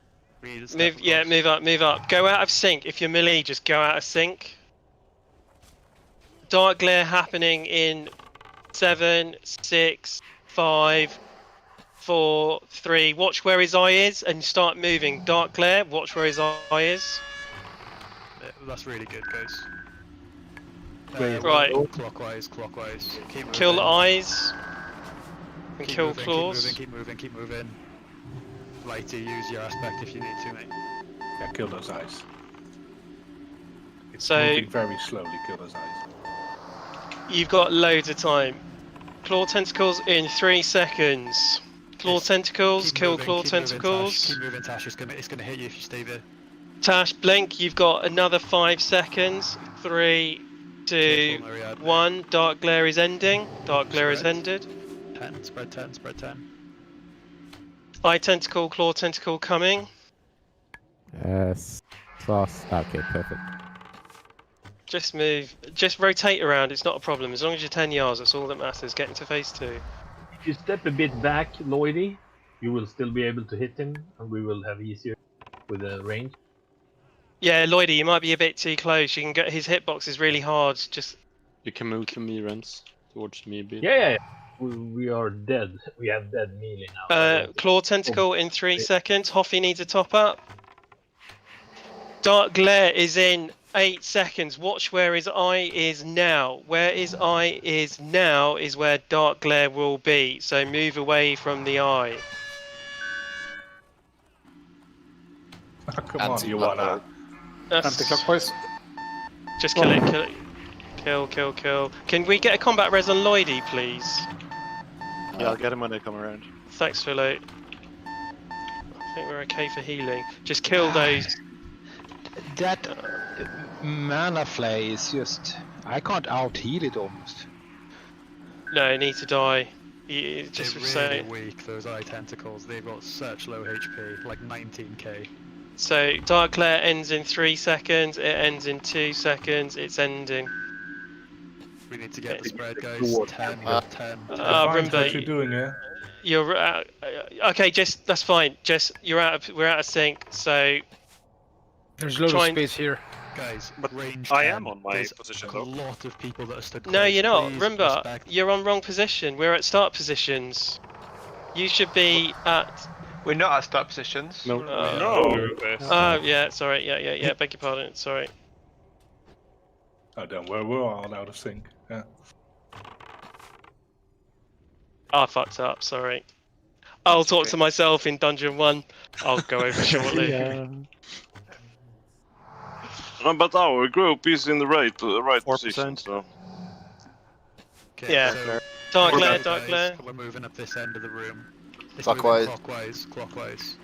Move up, move up. Go out of sync. If you're melee, just go out of sync. Dark glare happening in 7, 6, 5, 4, 3. Watch where his eye is and start moving. Dark glare, watch where his eye is. Yeah, that's really good, guys. Right. Clockwise, clockwise. Keep moving. Kill the eyes. And Keep kill moving, claws. Keep moving, keep moving, keep moving. Lighty, use your aspect if you need to, mate. Yeah, kill those eyes. It's So- moving very slowly, kill those eyes. You've got loads of time. Claw tentacles in 3 seconds. Claw tentacles, Keep kill moving, claw keep moving, tentacles. Tash. Keep moving, Tash. It's gonna hit you if you stay there. Tash, blink. You've got another 5 seconds. 3, 2, 1. Dark glare is ending. Dark glare is Spread. ended. 10, spread 10, spread 10. Eye tentacle, claw tentacle coming. Class. Okay, perfect. Just move. Just rotate around. It's not a problem. As long as you're 10 yards, that's all that matters. Get into phase 2. If you step a bit back, Lloydie, you will still be able to hit him, and we will have easier with the range. Yeah, Lloydie, you might be a bit too close. You can get his hitbox is really hard. Just You can move to me, Rens, towards me a bit. Yeah. We are dead. We have dead melee now. claw tentacle in 3 seconds. Hoffy needs a top up. Dark glare is in 8 seconds. Watch where his eye is now. Where his eye is now is where dark glare will be. So move away from the eye. Come on, you wanna. Anti-clockwise. Just kill it, kill it. Kill. Can we get a combat res on Lloydie, please? Yeah, I'll get him when they come around. Thanks, Philo. I think we're okay for healing. Just kill those. That mana flay is just... I can't out-heal it almost. No, need to die. Just they're really weak, those eye tentacles. They've got such low HP, like 19k. So, Dark Glare ends in 3 seconds, it ends in 2 seconds, it's ending. We need to get the spread, guys. 10. Remember, what you're doing, yeah? You're okay. Just that's fine. Just we're out of sync. So there's loads of space here, guys. But range I 10, am on my there's position. A lot of people that are stood. No, you're not. Please Remember, respect. you're on wrong position. We're at start positions. You should be at. We're not at start positions. No. Oh yeah. Sorry. Yeah. Beg your pardon. Sorry. Oh, then we're all out of sync. Yeah. I fucked up. Sorry. I'll talk to myself in Dungeon 1. I'll go over shortly. No, but our group is in the right position, so. Okay, Yeah. So Dark glare, guys, dark glare. We're moving up this end of the room. It's Clockwise. moving clockwise.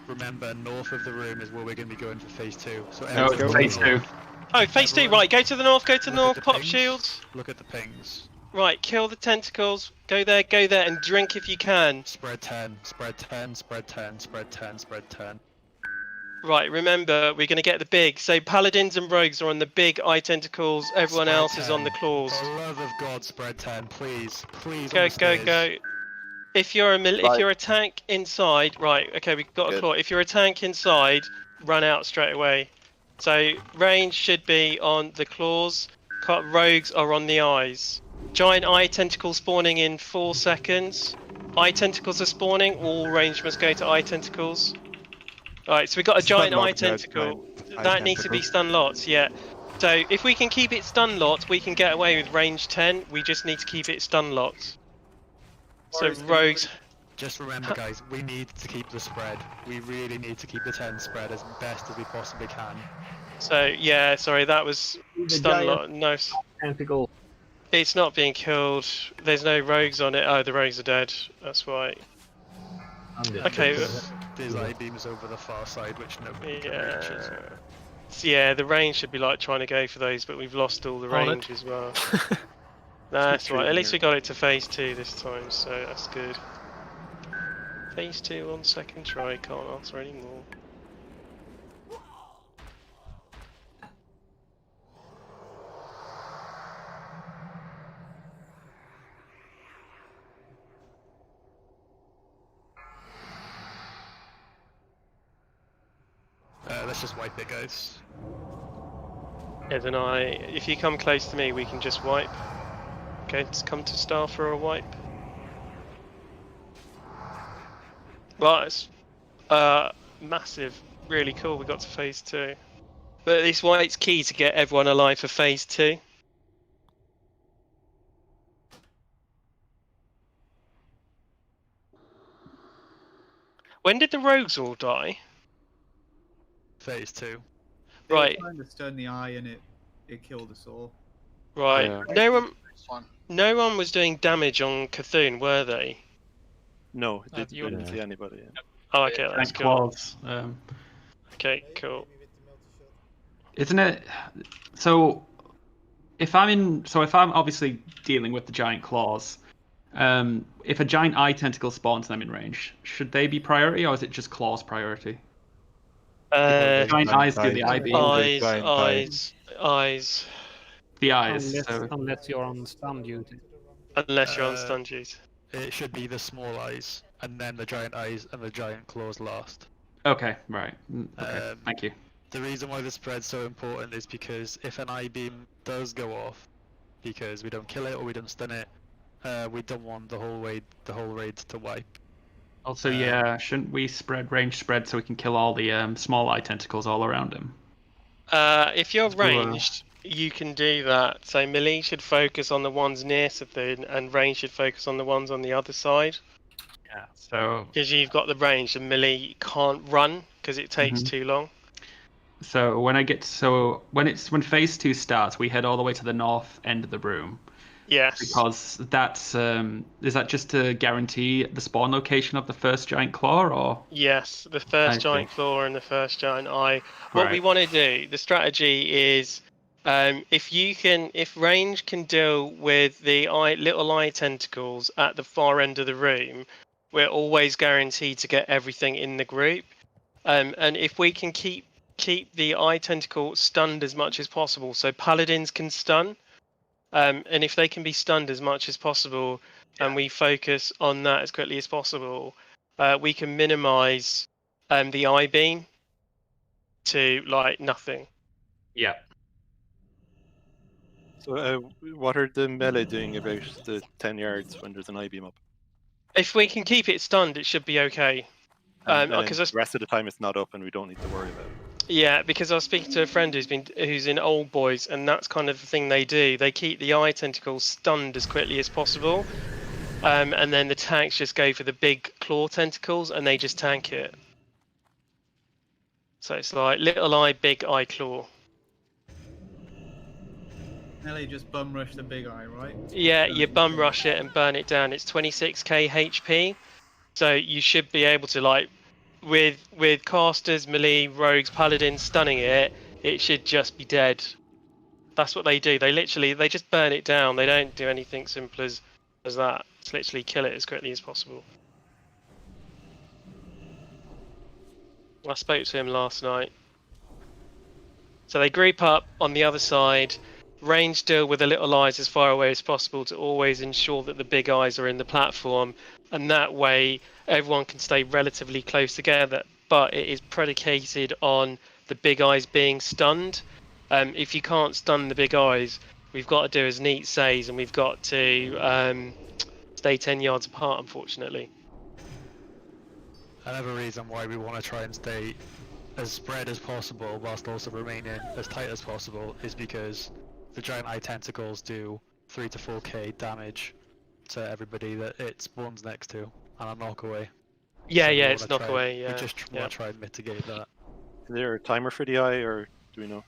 Remember, north of the room is where we're going to be going for phase 2. So phase 2. Oh, phase 2. Right, go to the north. Go to the north. Pop pings. shields. Look at the pings. Right, kill the tentacles. Go there, and drink if you can. Spread 10, spread 10, spread 10, spread 10, spread 10. Right, remember, we're going to get the big. So paladins and rogues are on the big eye tentacles. Everyone Spread else 10. is on the claws. For the love of God, spread 10, please. Please. Go. If you're Right. if you're a tank inside, right? Okay, we've got a Good. claw. If you're a tank inside, run out straight away. So range should be on the claws. Rogues are on the eyes. Giant eye tentacle spawning in 4 seconds. Eye tentacles are spawning. All range must go to eye tentacles. Alright, so we've got a giant eye tentacle. That needs to be stun locked, yeah. So if we can keep it stun locked, we can get away with range 10. We just need to keep it stun locked. So rogues. Just remember, guys, we need to keep the spread. We really need to keep the 10 spread as best as we possibly can. So yeah, sorry, that was stun locked. No, Tentacle. it's not being killed. There's no rogues on it. Oh, the rogues are dead. That's why. Okay. There's eye beams over the far side, which nobody can reach. Yeah, the range should be like trying to go for those, but we've lost all the range as well. That's right. At least we got it to phase 2 this time, so that's good. Phase 2 on second try. Can't answer anymore. Let's just wipe it, guys. Yeah, then if you come close to me, we can just wipe. Okay, let's come to star for a wipe. Well, it's massive, really cool. We got to phase 2, but this wipe's key to get everyone alive for phase 2. When did the rogues all die? Phase 2. Right. Trying to stun the eye and it killed us all. Right. Yeah. No one was doing damage on Cthulhu, were they? No, I didn't see anybody. Oh, okay, that's cool. Okay, cool. Isn't it? So, if I'm obviously dealing with the giant claws, if a giant eye tentacle spawns and I'm in range, should they be priority or is it just claws priority? Giant eyes do the eye beam. Eyes. The eyes. Unless you're on stun duty. Unless you're on stun duty. It should be the small eyes, and then the giant eyes and the giant claws last. Okay, right. Okay, thank you. The reason why the spread's so important is because if an I-beam does go off, because we don't kill it or we don't stun it, we don't want the whole raid to wipe. Also, yeah, shouldn't we range spread so we can kill all the small eye tentacles all around him? If you're ranged, you can do that. So melee should focus on the ones near Sethun, and range should focus on the ones on the other side. Yeah. So. Because you've got the range, and melee can't run because it takes too long. So when phase 2 starts, we head all the way to the north end of the room. Yes. Because that's is that just to guarantee the spawn location of the first giant claw, or? Yes, the first giant claw and the first giant eye. What we want to do, the strategy is, if range can deal with the little eye tentacles at the far end of the room, we're always guaranteed to get everything in the group. And if we can keep the eye tentacle stunned as much as possible, so paladins can stun. And if they can be stunned as much as possible, and we focus on that as quickly as possible, we can minimize the eye beam to like nothing. Yeah. So, what are the melee doing about the 10 yards when there's an eye beam up? If we can keep it stunned, it should be okay. Because the rest of the time it's not up, and we don't need to worry about it. Yeah, because I was speaking to a friend who's in Old Boys, and that's kind of the thing they do. They keep the eye tentacles stunned as quickly as possible, and then the tanks just go for the big claw tentacles, and they just tank it. So it's like little eye, big eye, claw. Melee just bum rush the big eye, right? Yeah, you bum rush it and burn it down. It's 26k HP, so you should be able to like. With casters, melee, rogues, paladins stunning it, it should just be dead. That's what they do. They just burn it down. They don't do anything simple as that. It's literally kill it as quickly as possible. I spoke to him last night. So they group up on the other side, range deal with the little eyes as far away as possible to always ensure that the big eyes are in the platform, and that way everyone can stay relatively close together, but it is predicated on the big eyes being stunned. If you can't stun the big eyes, we've got to do as Neat says, and we've got to stay 10 yards apart, unfortunately. Another reason why we want to try and stay as spread as possible whilst also remaining as tight as possible is because the giant eye tentacles do 3 to 4k damage to everybody that it spawns next to, and a knock away. Yeah, it's knock away. Yeah. We just want to try and mitigate that. Is there a timer for the eye, or do we know?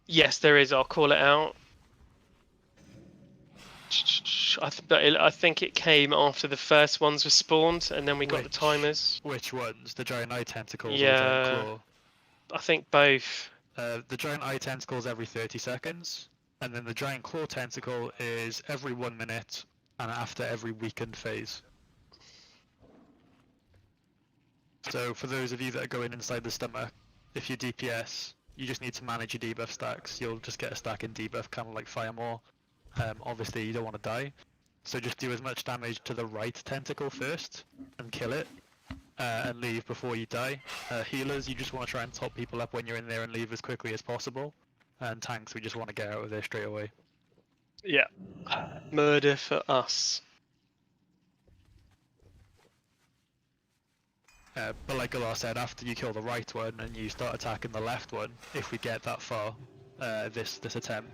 Yes, there is. I'll call it out. I think it came after the first ones were spawned, and then we got the timers. Which ones? The giant eye tentacles? Yeah, or the giant claw? I think both. The giant eye tentacles every 30 seconds, and then the giant claw tentacle is every 1 minute, and after every weakened phase. So for those of you that are going inside the stomach, if you're DPS, you just need to manage your debuff stacks. You'll just get a stack in debuff, kind of like Fire More. Obviously you don't want to die, so just do as much damage to the right tentacle first, and kill it, and leave before you die. Healers, you just want to try and top people up when you're in there and leave as quickly as possible. And tanks, we just want to get out of there straight away. Yeah. Murder for us. But like Galar said, after you kill the right one and you start attacking the left one, if we get that far, this attempt,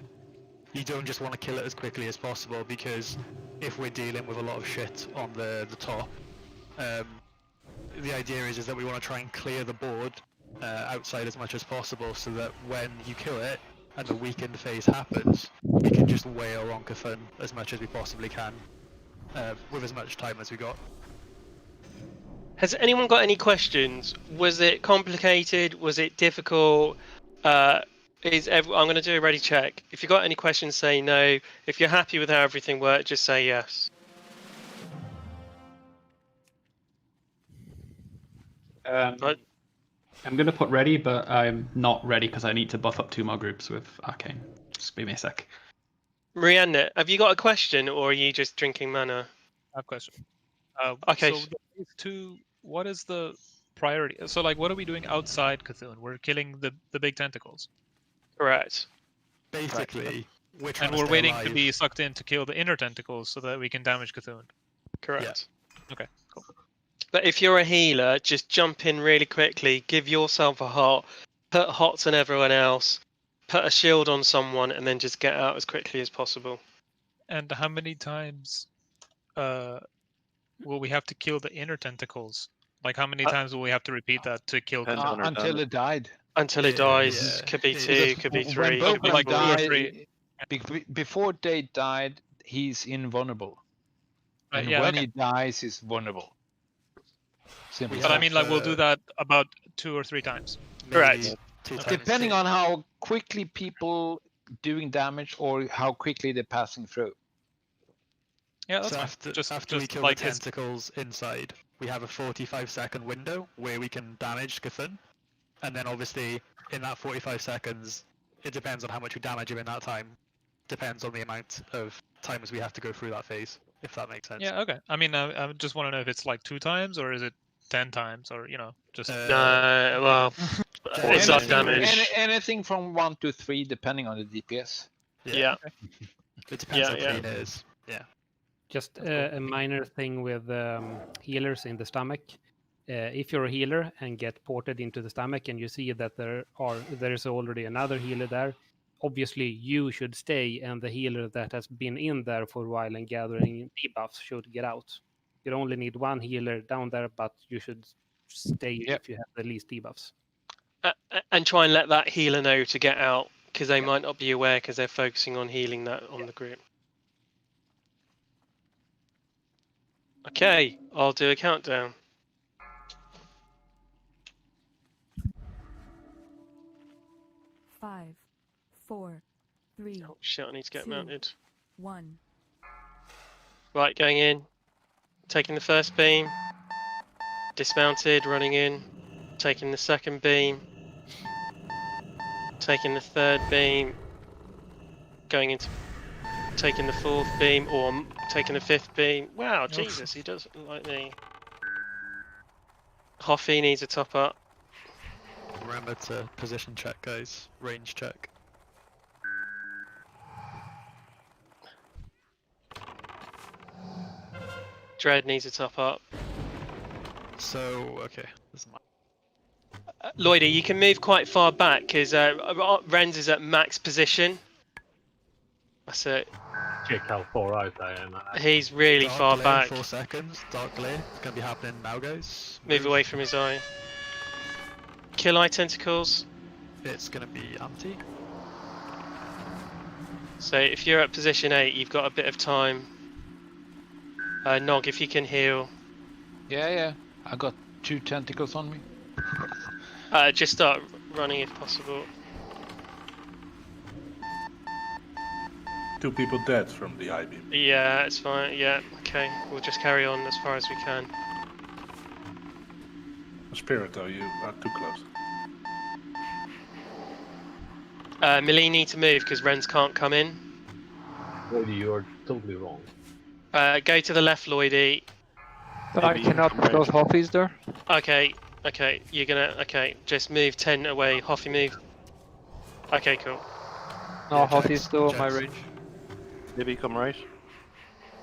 you don't just want to kill it as quickly as possible, because if we're dealing with a lot of shit on the top, the idea is that we want to try and clear the board outside as much as possible, so that when you kill it and the weakened phase happens, we can just wail on Cthulhu as much as we possibly can, with as much time as we got. Has anyone got any questions? Was it complicated? Was it difficult? I'm going to do a ready check. If you've got any questions, say no. If you're happy with how everything worked, just say yes. I'm going to put ready, but I'm not ready because I need to buff up 2 more groups with Arcane. Just give me a sec. Marianne, have you got a question, or are you just drinking mana? I have a question. Okay. So what is the priority. So like, what are we doing outside Cthulhu? We're killing the big tentacles. Correct. Basically, we're trying And to we're stay waiting alive. to be sucked in to kill the inner tentacles so that we can damage Cthulhu. Correct. Okay, cool. But if you're a healer, just jump in really quickly, give yourself a hot, put hots on everyone else, put a shield on someone, and then just get out as quickly as possible. And how many times will we have to kill the inner tentacles? Like, how many times will we have to repeat that to kill Cthulhu? Until it died. Until it dies. Could be 2, could be 3, When could be Boban 4. died, before they died, he's invulnerable. And yeah, when okay. he dies, he's vulnerable. Simple. But I mean, like, we'll do that about 2 or 3 times. Correct. Depending on how quickly people doing damage or how quickly they're passing through. Yeah, that's So fine. after we kill like the tentacles inside, we have a 45-second window where we can damage Cthulhu, and then obviously in that 45 seconds, it depends on how much we damage him in that time. Depends on the amount of times we have to go through that phase, if that makes sense. Yeah, okay. I mean, I just want to know if it's like 2 times or is it 10 times or just. Well, it's not damage. Anything from 1 to 3, depending on the DPS. Yeah. It depends how clean it is. Yeah. Just a minor thing with healers in the stomach. If you're a healer and get ported into the stomach and you see that there's already another healer there, obviously you should stay, and the healer that has been in there for a while and gathering debuffs should get out. You only need 1 healer down there, but you should stay if you have the least debuffs. And try and let that healer know to get out, because they might not be aware because they're focusing on healing that on the group. Okay, I'll do a countdown. 5, 4, 3. Oh shit! I need to get 2, mounted. 1. Right, going in. Taking the first beam. Dismounted, running in. Taking the second beam. Taking the third beam. Going into. Taking the fourth beam, or taking the fifth beam. Wow, Jesus, he doesn't like me. Hoffy needs a top up. Remember to position check, guys. Range check. Dread needs a top up. So, okay. This is my... Lloydie, you can move quite far back because Renz is at max position. That's it. Check how far out I am. He's really Dark far glare, back. 4 seconds. Dark glare. It's going to be happening now, guys. Move away from his eye. Kill eye tentacles. It's going to be anti. So if you're at position 8, you've got a bit of time. Nog, if you can heal. Yeah. I got 2 tentacles on me. Just start running if possible. 2 people dead from the high beam. Yeah, it's fine. Yeah, okay. We'll just carry on as far as we can. Spirit, though, you are too close. Melee need to move because Renz can't come in. Lloydie, you're totally wrong. Go to the left, Lloydie. But I cannot because Hoffy's there. Okay, you're gonna. Okay, just move 10 away. Hoffy, move. Okay, cool. No, Hoffy's still on my range. Bibby, come right.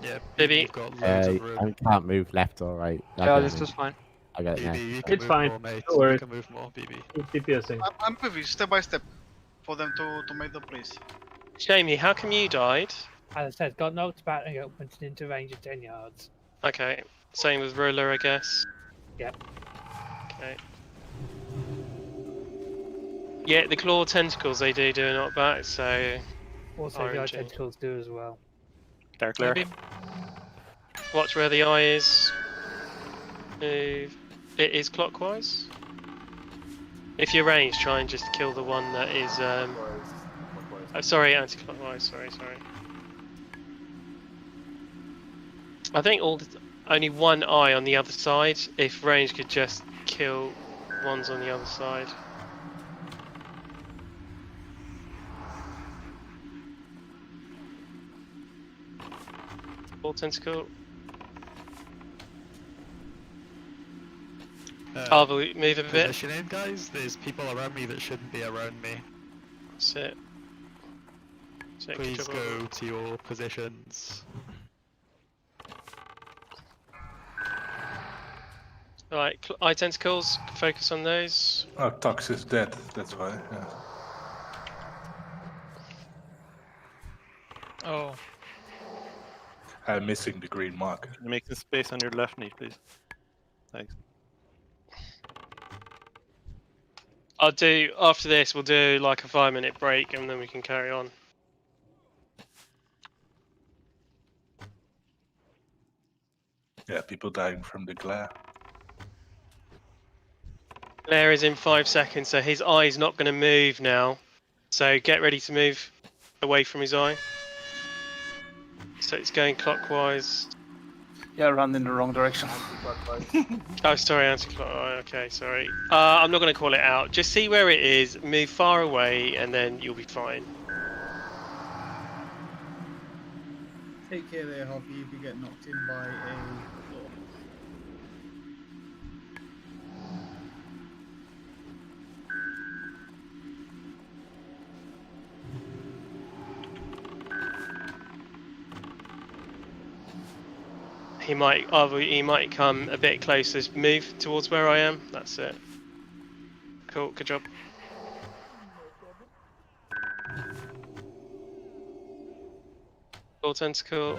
Yeah, Bibby. I can't move left or right. Yeah, this is fine. I got it now. It's fine. Mate. Don't worry. You can move more, BB. Keep DPSing. I'm with you, step by step, for them to make the place. Jamie, how come you died? As I said, got knocked back and got punted into range of 10 yards. Okay, same with Ruler, I guess. Yep. Okay. Yeah, the claw tentacles they do a knock back, so. Also, the eye RNG. tentacles do as well. Dark glare. Maybe. Watch where the eye is. Move. It is clockwise. If you're ranged, try and just kill the one that is. Oh, sorry, anti-clockwise. Sorry. I think only one eye on the other side. If range could just kill ones on the other side. Ball tentacle. I'll move a bit. Positioning, guys. There's people around me that shouldn't be around me. That's it. Please go to your positions. Alright, eye tentacles, focus on those. Oh, Tox is dead, that's why. Yeah. Oh. I'm missing the green mark. Can you make some space on your left knee, please? Thanks. I'll do, after this, we'll do like a 5-minute break and then we can carry on. Yeah, people dying from the glare. Glare is in 5 seconds, so his eye's not going to move now. So get ready to move away from his eye. So it's going clockwise. Yeah, I ran in the wrong direction. Oh, sorry, anti-clockwise. Okay, sorry. I'm not going to call it out. Just see where it is, move far away, and then you'll be fine. Take care there, Hoppy, if you get knocked in by a floor. He might come a bit closer. Move towards where I am. That's it. Cool. Good job. Full tentacle.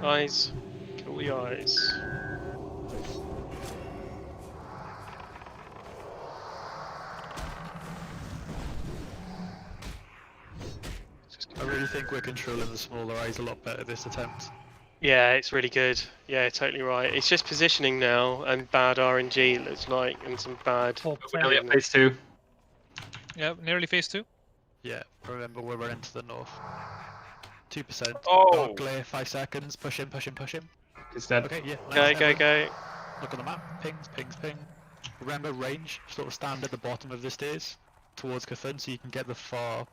Eyes. Kill the eyes. I really think we're controlling the smaller eyes a lot better this attempt. Yeah, it's really good. Yeah, totally right. It's just positioning now and bad RNG, it looks like, and some bad. Nearly at phase 2. Yeah, nearly phase 2. Yeah, remember we're running to the north. 2%. Oh! Dark glare, 5 seconds. Push him, push him, push him. It's dead. Okay, yeah. Go. Look on the map. Ping. Remember range. Sort of stand at the bottom of the stairs towards Cthulhu so you can get the far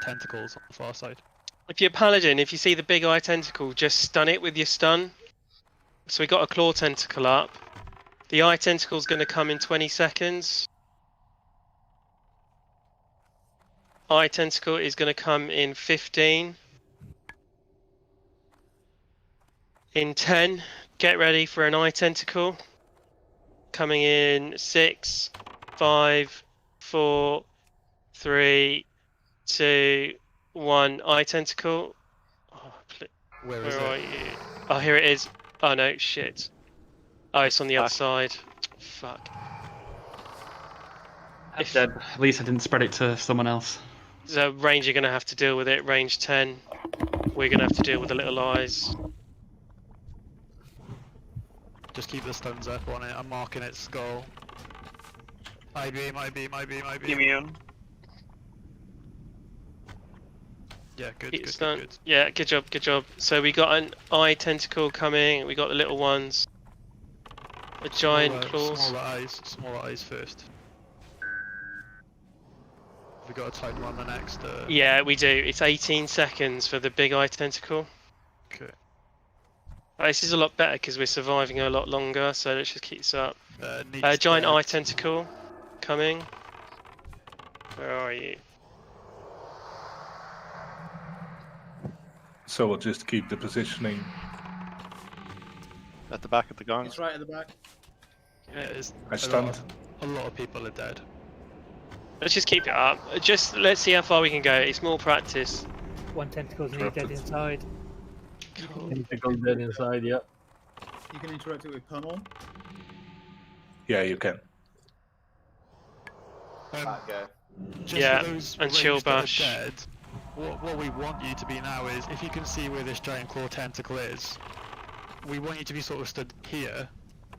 tentacles on the far side. If you're Paladin, if you see the big eye tentacle, just stun it with your stun. So we got a claw tentacle up. The eye tentacle's going to come in 20 seconds. Eye tentacle is going to come in 15. In 10, get ready for an eye tentacle. Coming in 6, 5, 4, 3, 2, 1. Eye tentacle. Oh, Where are you? Oh, here it is. Oh no, shit. Oh, it's on the other side. Fuck. If dead, at least I didn't spread it to someone else. So range, you're going to have to deal with it. Range 10. We're going to have to deal with the little eyes. Just keep the stuns up on it. I'm marking its skull. Might be. Immune. Yeah, good. Yeah, good job. So we got an eye tentacle coming. We got the little ones. A giant claws. Smaller eyes first. Have we got a timer on the next? Yeah, we do. It's 18 seconds for the big eye tentacle. Okay. This is a lot better because we're surviving a lot longer, so let's just keep this up. Giant eye tentacle coming. Where are you? So we'll just keep the positioning. At the back of the gong. It's right at the back. Yeah, I stunned. A lot of people are dead. Let's just keep it up. Let's see how far we can go. It's more practice. One tentacle's nearly dead inside. Tentacle dead inside, yeah. You can interrupt it with pummel. Yeah, you can. Yeah, and chill bash. Dead, what we want you to be now is, if you can see where this giant claw tentacle is, we want you to be sort of stood here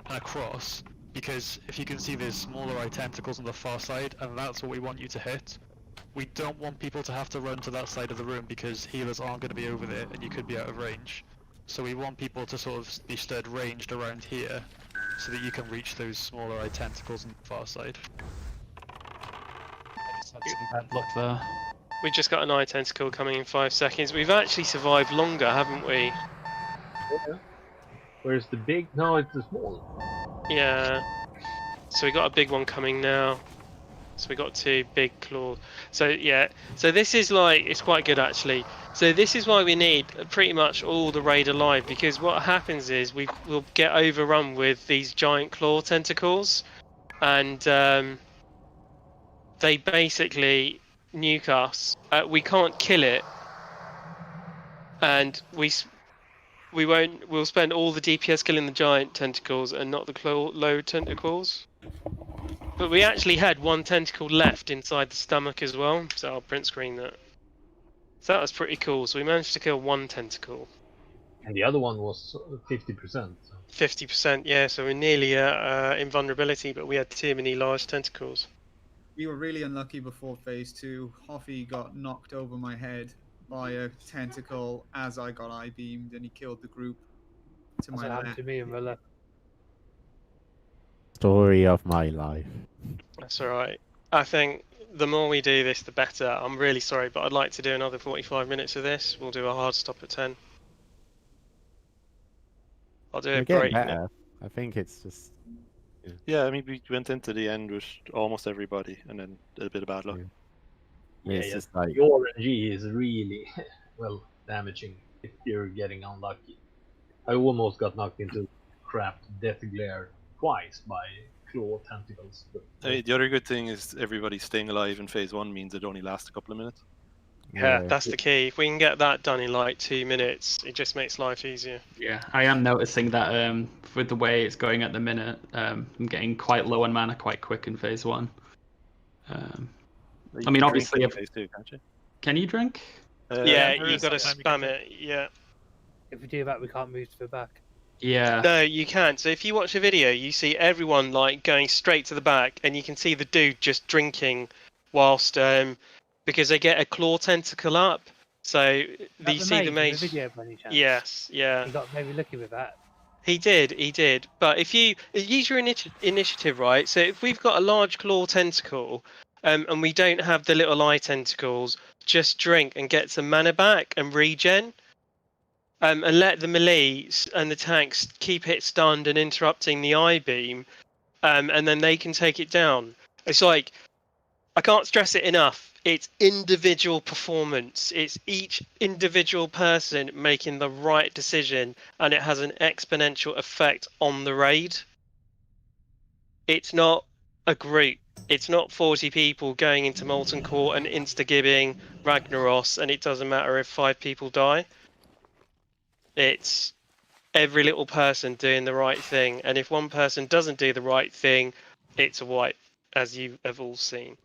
and across, because if you can see there's smaller eye tentacles on the far side, and that's what we want you to hit. We don't want people to have to run to that side of the room because healers aren't going to be over there and you could be out of range. So we want people to sort of be stood ranged around here so that you can reach those smaller eye tentacles on the far side. I just had some bad luck there. We just got an eye tentacle coming in 5 seconds. We've actually survived longer, haven't we? Yeah. Where's the big? No, it's the small. Yeah. So we got a big one coming now. So we got 2 big claws. So yeah. So this is like, it's quite good actually. So this is why we need pretty much all the raid alive, because what happens is we'll get overrun with these giant claw tentacles, and they basically nuke us. We can't kill it, and we'll spend all the DPS killing the giant tentacles and not the low tentacles. But we actually had 1 tentacle left inside the stomach as well, so I'll print screen that. So that was pretty cool. So we managed to kill 1 tentacle. And the other one was 50%. So. 50%, yeah. So we're nearly at invulnerability, but we had too many large tentacles. We were really unlucky before phase 2. Hoffy got knocked over my head by a tentacle as I got eye beamed, and he killed the group to That's my what happened left. to me in Villa. Story of my life. That's alright. I think the more we do this, the better. I'm really sorry, but I'd like to do another 45 minutes of this. We'll do a hard stop at 10. I'll do We're a getting break. better. I think it's just. Yeah, I mean, we went into the end with almost everybody, and then a bit of bad luck. Yeah, It's just like your RNG is really well damaging if you're getting unlucky. I almost got knocked into crap death glare twice by claw tentacles. But, I mean, the other good thing is everybody staying alive in phase 1 means it only lasts a couple of minutes. Yeah, that's the key. If we can get that done in like 2 minutes, it just makes life easier. Yeah, I am noticing that with the way it's going at the minute, I'm getting quite low on mana quite quick in phase 1. I mean, obviously, if phase 2, can't you? Can you drink? Yeah, you got to spam it. Yeah. If we do that, we can't move to the back. Yeah. No, you can't. So if you watch a video, you see everyone like going straight to the back, and you can see the dude just drinking whilst because they get a claw tentacle up. So you see the in mage. the video by any chance? Yes, yeah. He got maybe lucky with that. He did. But if you use your initiative, right? So if we've got a large claw tentacle, and we don't have the little eye tentacles, just drink and get some mana back and regen. And let the melee and the tanks keep it stunned and interrupting the eye beam, and then they can take it down. It's like, I can't stress it enough. It's individual performance. It's each individual person making the right decision, and it has an exponential effect on the raid. It's not a group. It's not 40 people going into Molten Core and insta-gibbing Ragnaros, and it doesn't matter if 5 people die. It's every little person doing the right thing, and if one person doesn't do the right thing, it's a wipe, as you have all seen.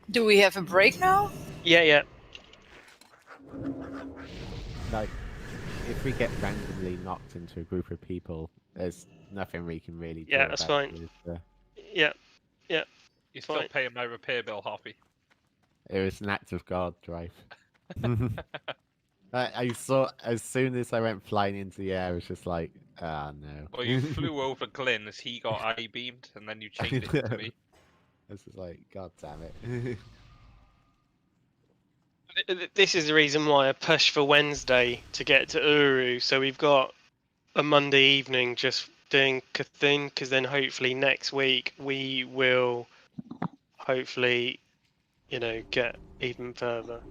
Do we have a break now? Yeah. like if we get randomly knocked into a group of people, there's nothing we can really do. Yeah, that's about fine. it. Yeah. You're still paying my repair bill, Hoppy. It was an act of God, Drive. I saw as soon as I went flying into the air, I was just like, ah, no. Well, you flew over Glyn as he got eye beamed, and then you changed it to me. I was just like, God damn it. This is the reason why I pushed for Wednesday to get to Uru, so we've got a Monday evening just doing Cthulhu, because then hopefully next week we will hopefully, get even further.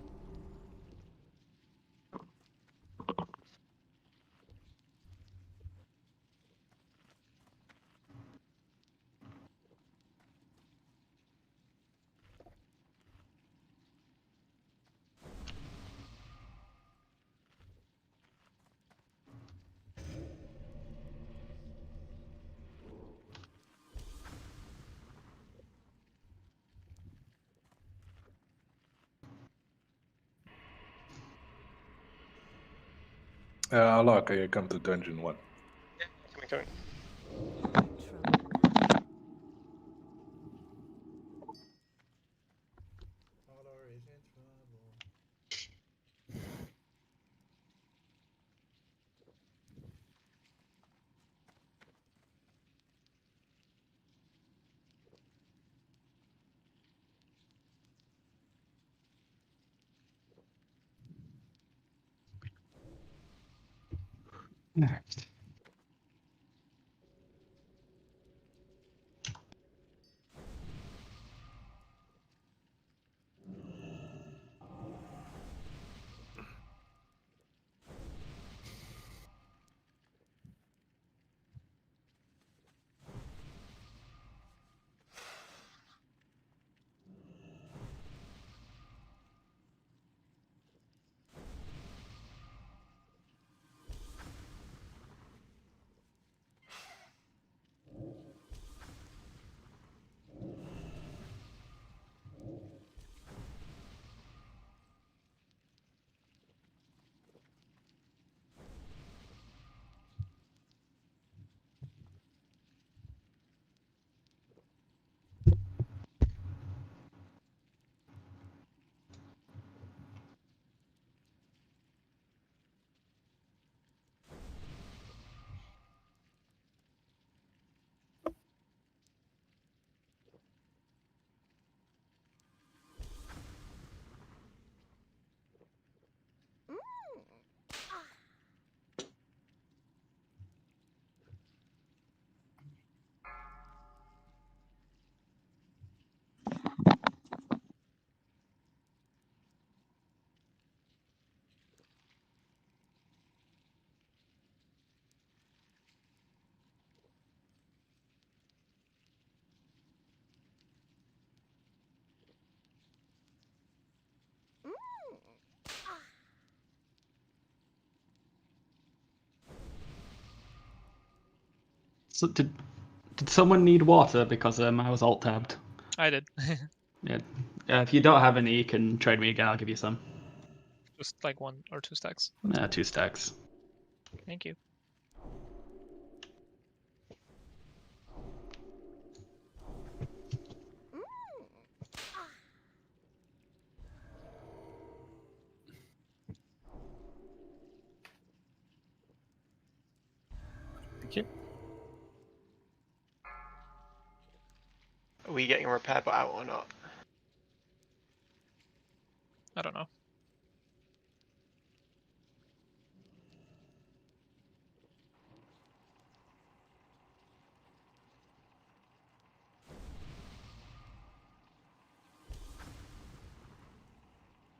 Allah, can you come to dungeon 1? Coming. So did someone need water? Because I was alt tabbed. I did. Yeah. If you don't have any, you can trade me again. I'll give you some. Just like 1 or 2 stacks. 2 stacks. Thank you. Thank you. Are we getting a repair bot out or not? I don't know.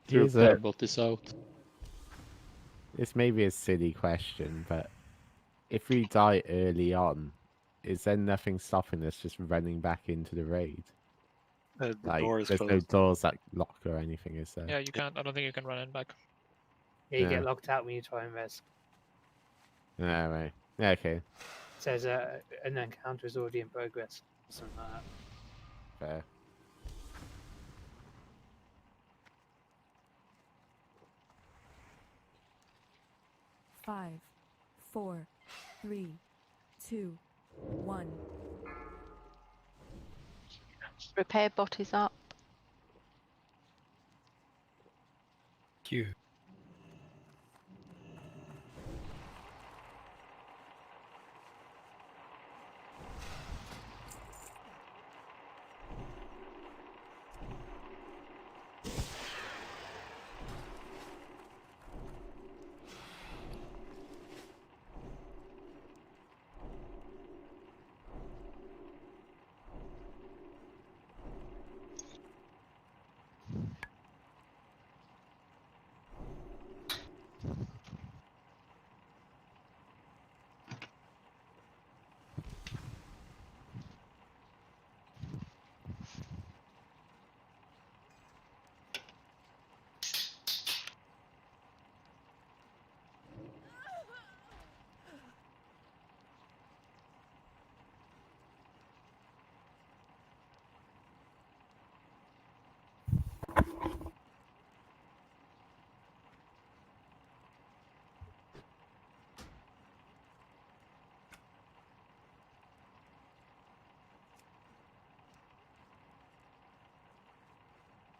Here's Repair bot is out. This may be a silly question, but if we die early on, is there nothing stopping us just running back into the raid? The Like, door is there's no closed. doors that lock or anything, is there? Yeah, you can't. I don't think you can run in back. Yeah, you Yeah. get locked out when you try and res. Yeah, right. Yeah, okay. It says an encounter is already in progress. Something like that. Fair. Five, 4, 3, 2, 1. Repair bot is up. Thank you.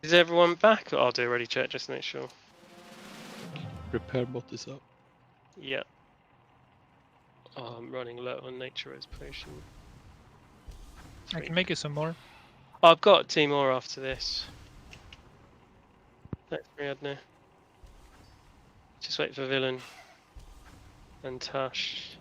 Is everyone back? I'll do a ready check just to make sure. Repair bot is up. Yeah. Oh, I'm running low on nature res potion. I can make you some more. I've got 2 more after this. Thanks, Ariadne. Just wait for villain. and Tush.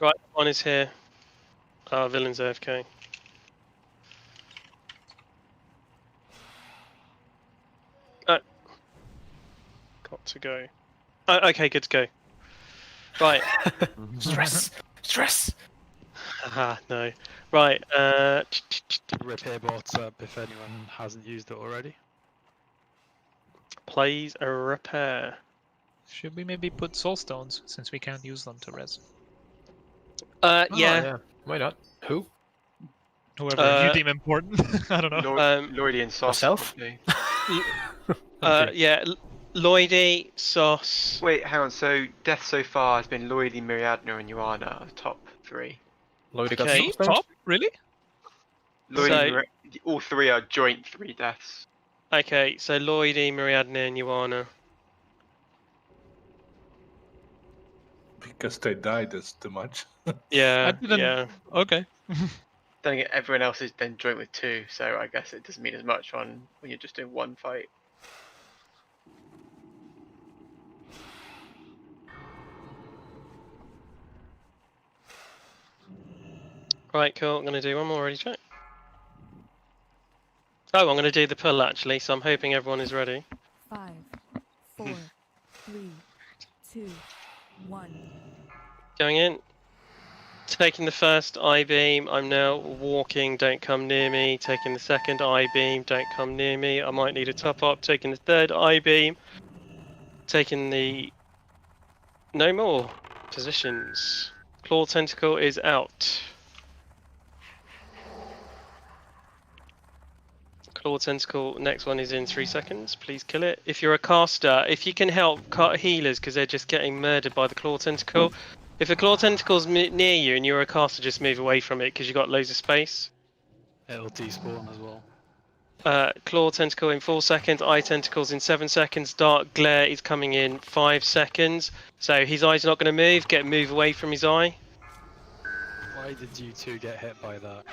Right, one is here. Villain's AFK. Got to go. Okay, good to go. Right. Stress. Haha, no. Right. Repair bot's up if anyone hasn't used it already. Plays a repair. Should we maybe put soul stones since we can't use them to res? Yeah. Why not? Who? Whoever you deem important. I don't know. Lloydie and Sauce. Myself? Yeah. Lloydie, Sauce. Wait, hang on. So death so far has been Lloydie, Miriadna, and Joanna are the top 3. Lloydie got Okay. soul Top? Really? Lloydie, all 3 are joint 3 deaths. Okay, so Lloydie, Miriadna, and Joanna. Because they died, that's too much. Yeah. I didn't. Yeah. Okay. Then again, everyone else is then joint with 2, so I guess it doesn't mean as much when you're just doing one fight. Right, cool. I'm gonna do one more ready check. Oh, I'm gonna do the pull actually, so I'm hoping everyone is ready. 5, 4, 3, 2, 1. Going in. Taking the first I-beam, I'm now walking, don't come near me. Taking the second I-beam, don't come near me. I might need a top up. Taking the third I-beam. Taking the... No more positions. Claw Tentacle is out. Claw Tentacle, next one is in 3 seconds. Please kill it. If you're a caster, if you can help cut healers because they're just getting murdered by the Claw Tentacle. If a Claw Tentacle's near you and you're a caster, just move away from it because you've got loads of space. It'll despawn as well. Claw Tentacle in 4 seconds, Eye Tentacles in 7 seconds, Dark Glare is coming in 5 seconds. So his eye's not going to move, move away from his eye. Why did you 2 get hit by that?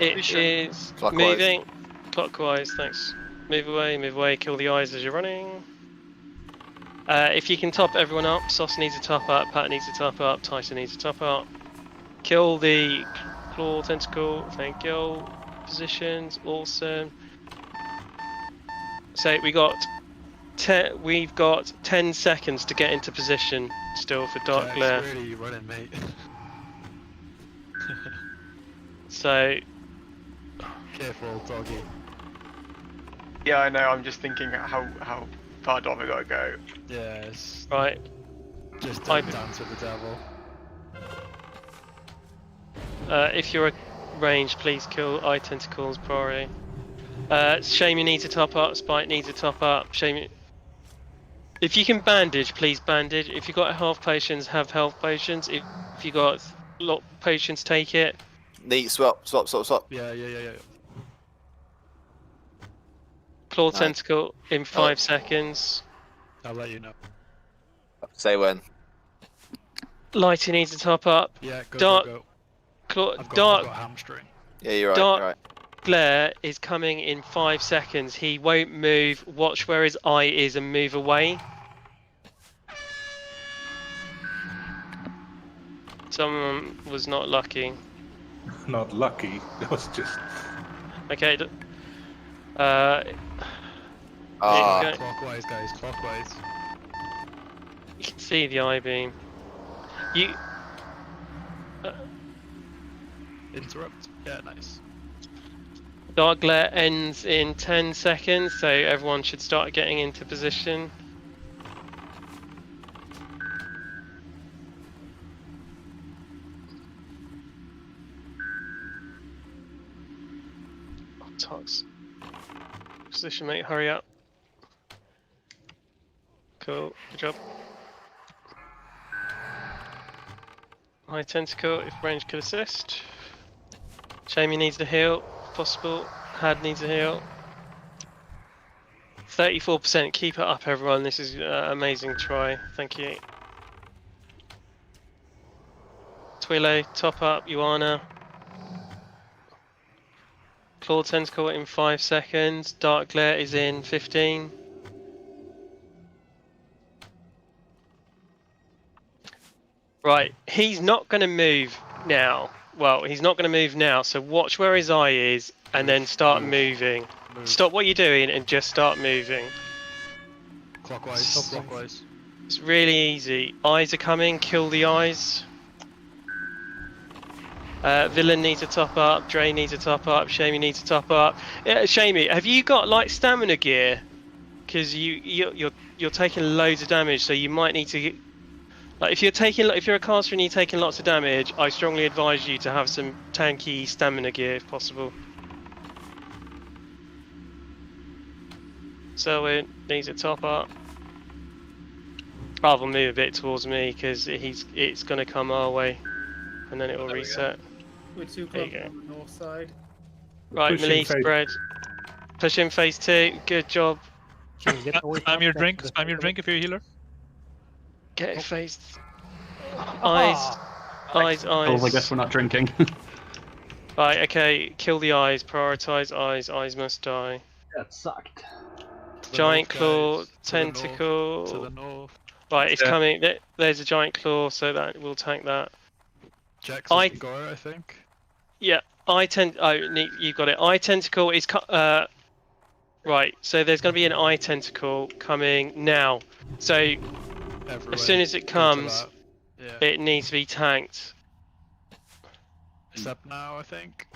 It is Clockwise. moving clockwise, thanks. Move away, kill the eyes as you're running. If you can top everyone up, Sauce needs a top up, Pat needs a top up, Tyson needs a top up. Kill the Claw Tentacle, thank you. Positions, awesome. So we've got 10 seconds to get into position still for Dark Jack's Glare. really running, mate. So Careful, doggy. Yeah, I know. I'm just thinking how far do I gotta go? Yes. Right. Just don't dance with the devil. If you're a range, please kill Eye Tentacles priority. Shame you need to top up. Spike needs a top up. Shame you... If you can bandage, please bandage. If you got health potions, have health potions. If you got a lot of potions, take it. Neat, swap. Yeah. Claw Nice. Tentacle in 5 seconds. I'll let you know. Say when. Lighty needs a top up. Yeah, go, Dark, go. I've Dark got a hamstring. Yeah, you're right. Dark You're right. Glare is coming in 5 seconds. He won't move. Watch where his eye is and move away. Someone was not lucky. Not lucky. That was just. Okay. Clockwise, guys. Clockwise. You can see the eye beam. You. Interrupt. Yeah, nice. Dark Glare ends in 10 seconds, so everyone should start getting into position. Oh, Tox. Position, mate, hurry up. Cool, good job. High Tentacle, if range could assist. Shamey needs a heal, if possible. Had needs a heal. 34%. Keep it up, everyone. This is amazing try. Thank you. Twilo, top up. Yuana. Claw Tentacle in 5 seconds. Dark Glare is in 15. Right, he's not going to move now. Well, he's not going to move now, so watch where his eye is and then start moving. Stop what you're doing and just start moving. Clockwise, clockwise. It's really easy. Eyes are coming, kill the eyes. Villain needs a top up, Dre needs a top up, Shamey needs a top up. Shamey, have you got like stamina gear? Because you're taking loads of damage, so you might need to. Like if you're a caster and you're taking lots of damage, I strongly advise you to have some tanky stamina gear if possible. Selwyn needs a top up. Rather move a bit towards me because it's going to come our way, and then it will reset. We're too close on the north side. Right, melee spread. Push in phase 2. Good job. Spam your drink. Spam your drink if you're a healer. Get phased. Eyes. Eyes. Oh, I guess we're not drinking. Right, okay. Kill the eyes. Prioritize eyes. Eyes must die. That sucked. Giant claw, tentacle. To the north. Right, it's coming. There's a giant claw, so that will tank that. Jack's I think. Yeah, oh, you got it. Eye tentacle is right. So there's going to be an eye tentacle coming now. So as soon as it comes, it needs to be tanked. It's up now, I think.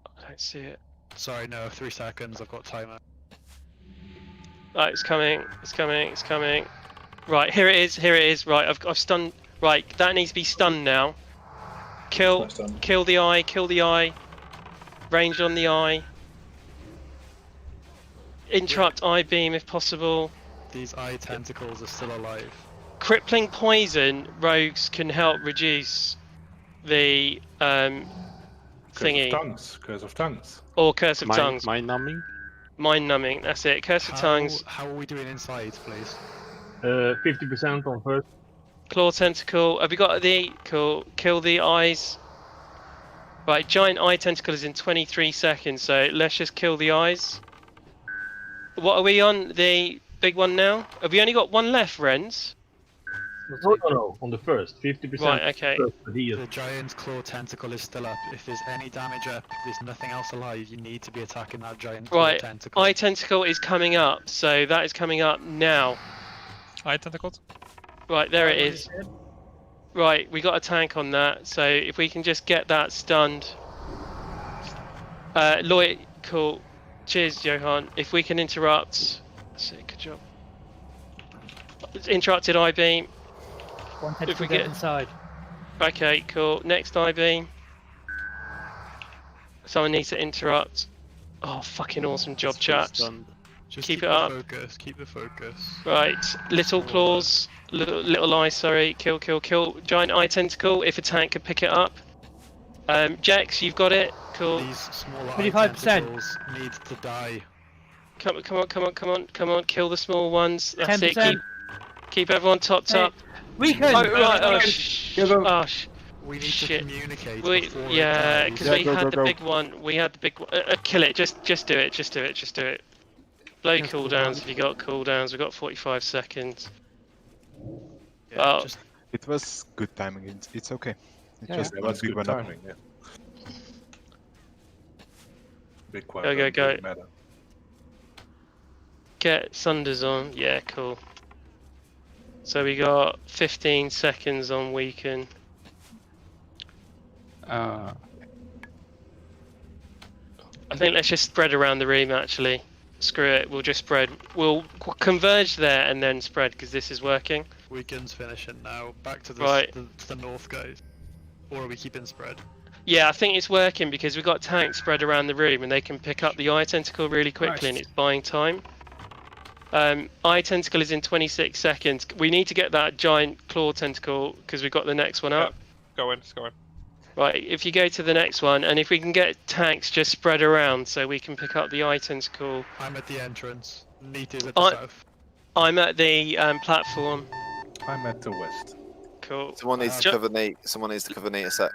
I don't see it. Sorry, no. 3 seconds. I've got timer. Right, it's coming. It's coming. It's coming. Right, here it is. Here it is. Right, I've stunned. Right, that needs to be stunned now. Kill the eye. Kill the eye. Range on the eye. Interrupt eye beam if possible. These eye tentacles are still alive. Crippling poison rogues can help reduce the thingy. Curse of tongues. Or curse of tongues. Mind numbing. Mind numbing. That's it. Curse of tongues. How are we doing inside, please? 50% on first. Claw tentacle. Have you got the cool? Kill the eyes. Right, giant eye tentacle is in 23 seconds, so let's just kill the eyes. What are we on? The big one now? Have we only got one left, Renz? No, on the first. 50%. Right, okay. The giant claw tentacle is still up. If there's any damage up, if there's nothing else alive, you need to be attacking that giant claw tentacle. Eye tentacle is coming up, so that is coming up now. Eye tentacles? Right, there it is. Right, we got a tank on that, so if we can just get that stunned. Lloyd, cool. Cheers, Johan. If we can interrupt. Sick, good job. Interrupted eye beam. One tentacle get inside. Okay, cool. Next eye beam. Someone needs to interrupt. Oh, fucking awesome job, chaps. Just keep it up. Focus. Keep the focus. Right, little claws, little eye. Sorry, kill. Giant eye tentacle. If a tank could pick it up. Jax, you've got it. Cool. These smaller eye tentacles need to die. Come on! Kill the small ones. That's 10%. It. Keep everyone topped up. We can. Oh right. We need to communicate. Yeah, because we had the big one. We had the big one. Kill it. Just do it. Just do it. Blow cooldowns if you got cooldowns. We've got 45 seconds. Yeah, It was good timing. It's okay. It was good timing. Yeah. Big Go. Matter. Get Sunders on. Yeah, cool. So we got 15 seconds on weaken. I think let's just spread around the room actually. Screw it, we'll just spread. We'll converge there and then spread because this is working. Weaken's finishing now. Back to the north, guys. Or are we keeping spread? Yeah, I think it's working because we've got tanks spread around the room and they can pick up the eye tentacle really quickly and it's buying time. Eye tentacle is in 26 seconds. We need to get that giant claw tentacle because we've got the next one up. Go in. Right, if you go to the next one, and if we can get tanks just spread around so we can pick up the eye tentacle. I'm at the entrance. Neat is at the south. I'm at the platform. I'm at the west. Cool. Someone needs to cover Nate. Someone needs to cover Nate a sec.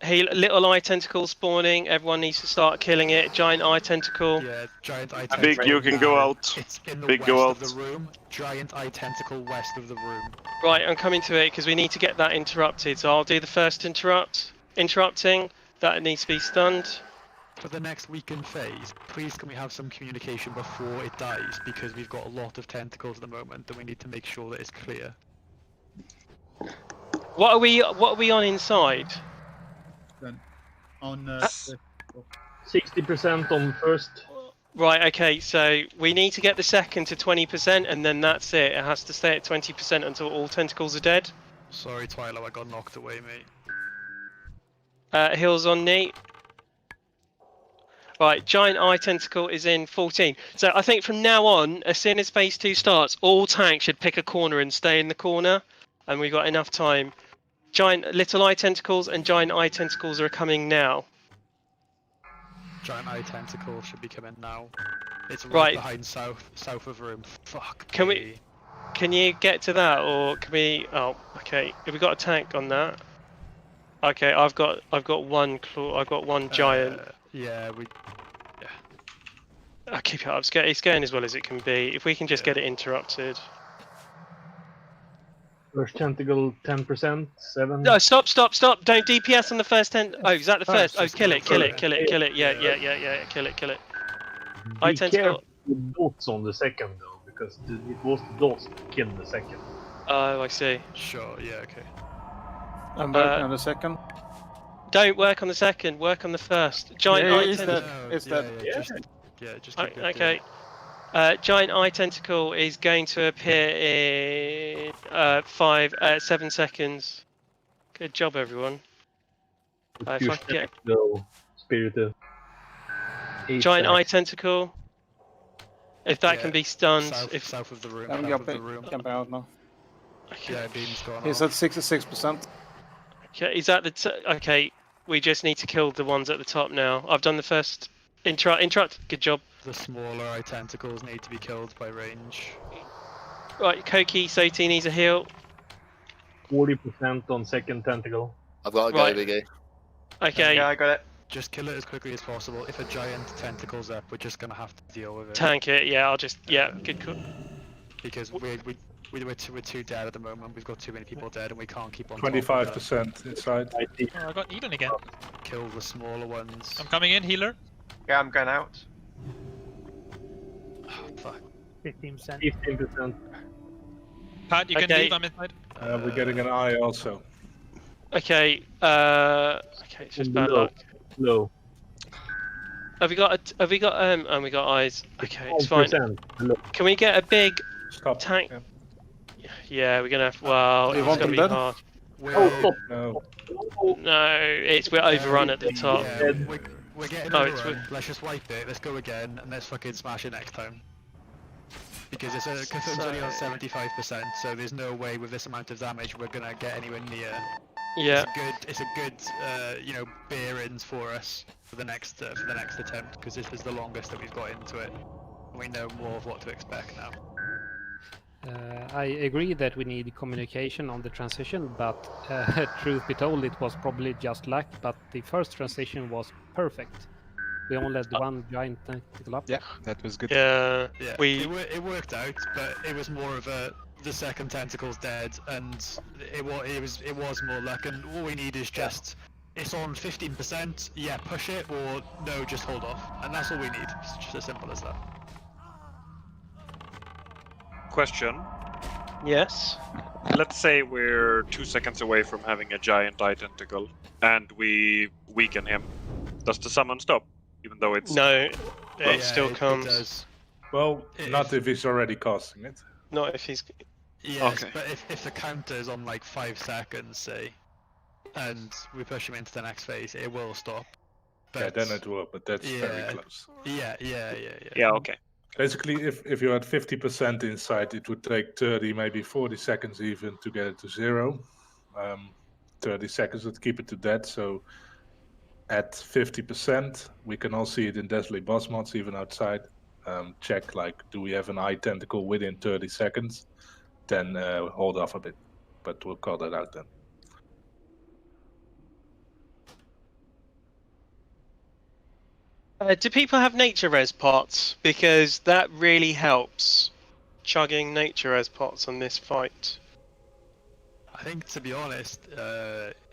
Hey, little eye tentacle spawning. Everyone needs to start killing it. Giant eye tentacle. Yeah, giant eye Big, tentacle. you can go out. It's in the Big, west go of the out. room. Giant eye tentacle west of the room. Right, I'm coming to it because we need to get that interrupted. So I'll do the first interrupting. That needs to be stunned. For the next weekend phase, please can we have some communication before it dies, because we've got a lot of tentacles at the moment and we need to make sure that it's clear. What are we on inside? Then on 60% on first. Right, okay, so we need to get the second to 20% and then that's it. It has to stay at 20% until all tentacles are dead. Sorry, Twilo, I got knocked away, mate. Heals on Neat. Right, giant eye tentacle is in 14. So I think from now on, as soon as phase 2 starts, all tanks should pick a corner and stay in the corner. And we've got enough time. Little eye tentacles and giant eye tentacles are coming now. Giant eye tentacle should be coming now. It's Right. behind south of room. Fuck. Can you get to that, or can we? Oh, okay. Have we got a tank on that? Okay, I've got one claw. I've got one giant. Yeah, I'll keep it up. It's going as well as it can be. If we can just get it interrupted. First tentacle 10%, 7. No, stop! Don't DPS on the first 10. Oh, is that the first? Oh, kill it! Yeah, kill it! Kill it! Eye Be tentacle. careful with dots on the second though, because it was the dots that killed the second. Oh, I see. Sure. Yeah. Okay. I'm working on the second. Don't work on the second. Work on the first. Giant eye tentacle. Is that? Just Okay. Giant eye tentacle is going to appear in 7 seconds. Good job, everyone. If I can get No, Spirited. giant eye tentacle. If that can be stunned. South of the room. I'm south of the room. jumping out now. Yeah, beam's gone He's off. at 66%. Okay, is that the okay? We just need to kill the ones at the top now. I've done the first interrupt. Good job. The smaller eye tentacles need to be killed by range. Right, Koki, Soti needs a heal. 40% on second tentacle. I've got to go, Right. Biggie. Okay. Yeah, I got it. Just kill it as quickly as possible. If a giant tentacle's up, we're just gonna have to deal with it. Tank it. Yeah, I'll just good call. Because we're too dead at the moment. We've got too many people dead, and we can't keep on. 25% inside. Oh, I got Eden again. Kill the smaller ones. I'm coming in, healer. Yeah, I'm going out. Oh, fuck. 15%. 15%. Pat, you can Okay. leave. I'm inside. We're getting an eye also. Okay. Okay, it's just bad luck. No. Have we got? And we got eyes. Okay, it's fine. 12%. Can we get a big Stop. tank? Yeah, we're gonna have. Well, You it's want gonna them be dead? hard. Oh, stop. No. No, we're overrun at the top. Yeah, we're getting Oh, overrun. Let's just wipe it. Let's go again, and let's fucking smash it next time. Because it's only on 75%, so there's no way with this amount of damage we're gonna get anywhere near. Yeah. It's a good, bearings for us for the next attempt, because this is the longest that we've got into it. We know more of what to expect now. I agree that we need communication on the transition, but truth be told, it was probably just luck. But the first transition was perfect. We only had one giant tentacle up. Yeah, that was good. Yeah. Yeah, it worked out, but it was more of the second tentacle's dead, and it was more luck. And all we need is just it's on 15%. Yeah, push it, or no, just hold off, and that's all we need. It's just as simple as that. Question. Yes. Let's say we're 2 seconds away from having a giant eye tentacle, and we weaken him. Does the summon stop? Even though it's... No, Yeah, it still it comes. does. Well, not if he's already casting it. Not if he's. Yes, but if the counter's on like 5 seconds, say, and we push him into the next phase, it will stop. Yeah, then it will, but that's very Yeah. close. Yeah. Yeah, okay. Basically, if you're at 50% inside, it would take 30, maybe 40 seconds even to get it to 0. 30 seconds would keep it to dead, so at 50%, we can all see it in Deathly Boss mods, even outside. check like, do we have an eye tentacle within 30 seconds? Then hold off a bit, but we'll call that out then. Do people have nature res pots? Because that really helps. Chugging nature res pots on this fight. I think, to be honest,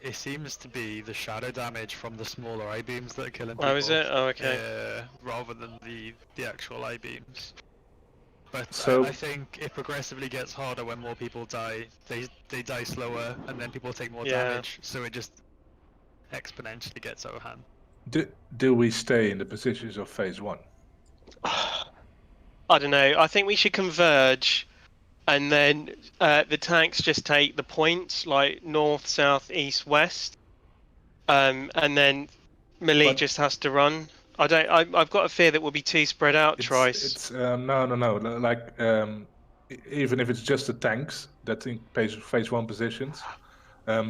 it seems to be the shadow damage from the smaller eye beams that are killing people. Oh, is it? Oh, okay. Rather than the actual eye beams. But So- I think it progressively gets harder when more people die. They die slower, and then people take more damage, so it just exponentially gets out of hand. Do we stay in the positions of phase 1? I don't know. I think we should converge, and then the tanks just take the points, like north, south, east, west, and then melee just has to run. I've got a fear that we'll be too spread out, Trice. No. Like, even if it's just the tanks that in phase 1 positions,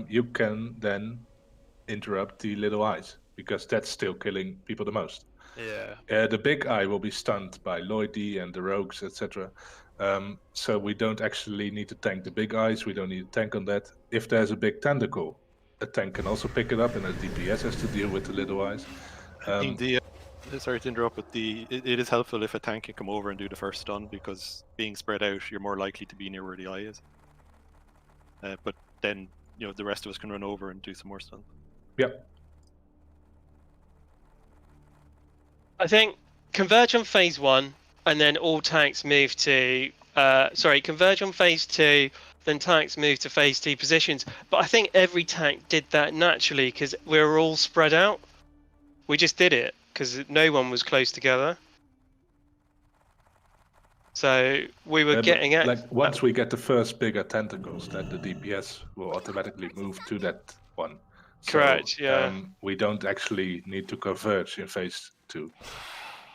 you can then interrupt the little eyes, because that's still killing people the most. Yeah. The big eye will be stunned by Lloydie and the rogues, etc. So we don't actually need to tank the big eyes. We don't need to tank on that. If there's a big tentacle, a tank can also pick it up, and a DPS has to deal with the little eyes. I think sorry to interrupt, but it is helpful if a tank can come over and do the first stun, because being spread out, you're more likely to be near where the eye is. But then, the rest of us can run over and do some more stun. Yep. I think converge on phase 1, and then all tanks move to. Converge on phase 2, then tanks move to phase 2 positions. But I think every tank did that naturally because we were all spread out. We just did it because no one was close together. So we were getting at. Like, once we get the first bigger tentacles, then the DPS will automatically move to that one. Correct, yeah. We don't actually need to converge in phase 2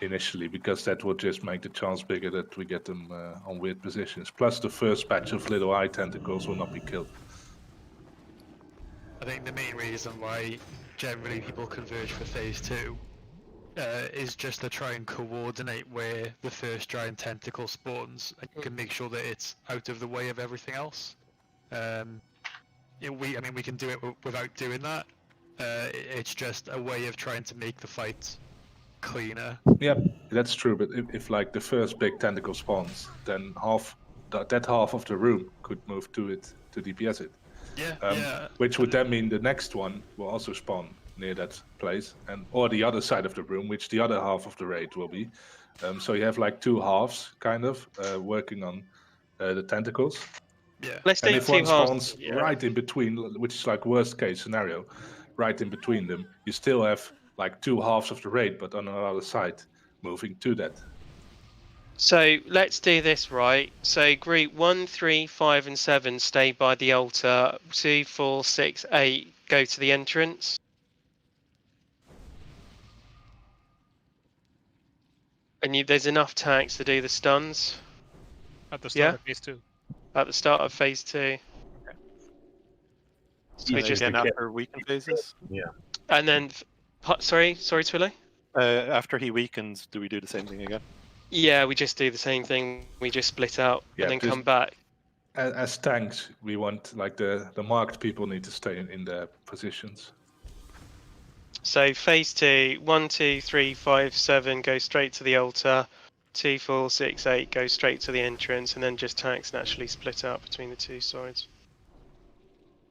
initially, because that would just make the chance bigger that we get them on weird positions. Plus, the first batch of little eye tentacles will not be killed. I think the main reason why generally people converge for phase 2 is just to try and coordinate where the first giant tentacle spawns, and you can make sure that it's out of the way of everything else. We can do it without doing that. It's just a way of trying to make the fight cleaner. Yep, that's true. But if like the first big tentacle spawns, then that half of the room could move to it to DPS it. Yeah. Which would then mean the next one will also spawn near that place, or the other side of the room, which the other half of the raid will be. So you have like two halves, kind of, working on the tentacles. Yeah. Let's and take if one two halves. spawns right in between, which is like worst case scenario, right in between them, you still have like two halves of the raid, but on another side, moving to that. So let's do this right. So group 1, 3, 5, and 7 stay by the altar. 2, 4, 6, 8 go to the entrance. And there's enough tanks to do the stuns. At the start of phase 2. At the start of phase 2. Okay. So we just again after weaken phases. Yeah. And then, sorry, Twilly. After he weakens, do we do the same thing again? Yeah, we just do the same thing. We just split out and then come back. As tanks, we want like the marked people need to stay in their positions. So phase 2, 1, 2, 3, 5, 7 go straight to the altar. 2, 4, 6, 8 go straight to the entrance, and then just tanks naturally split out between the two sides.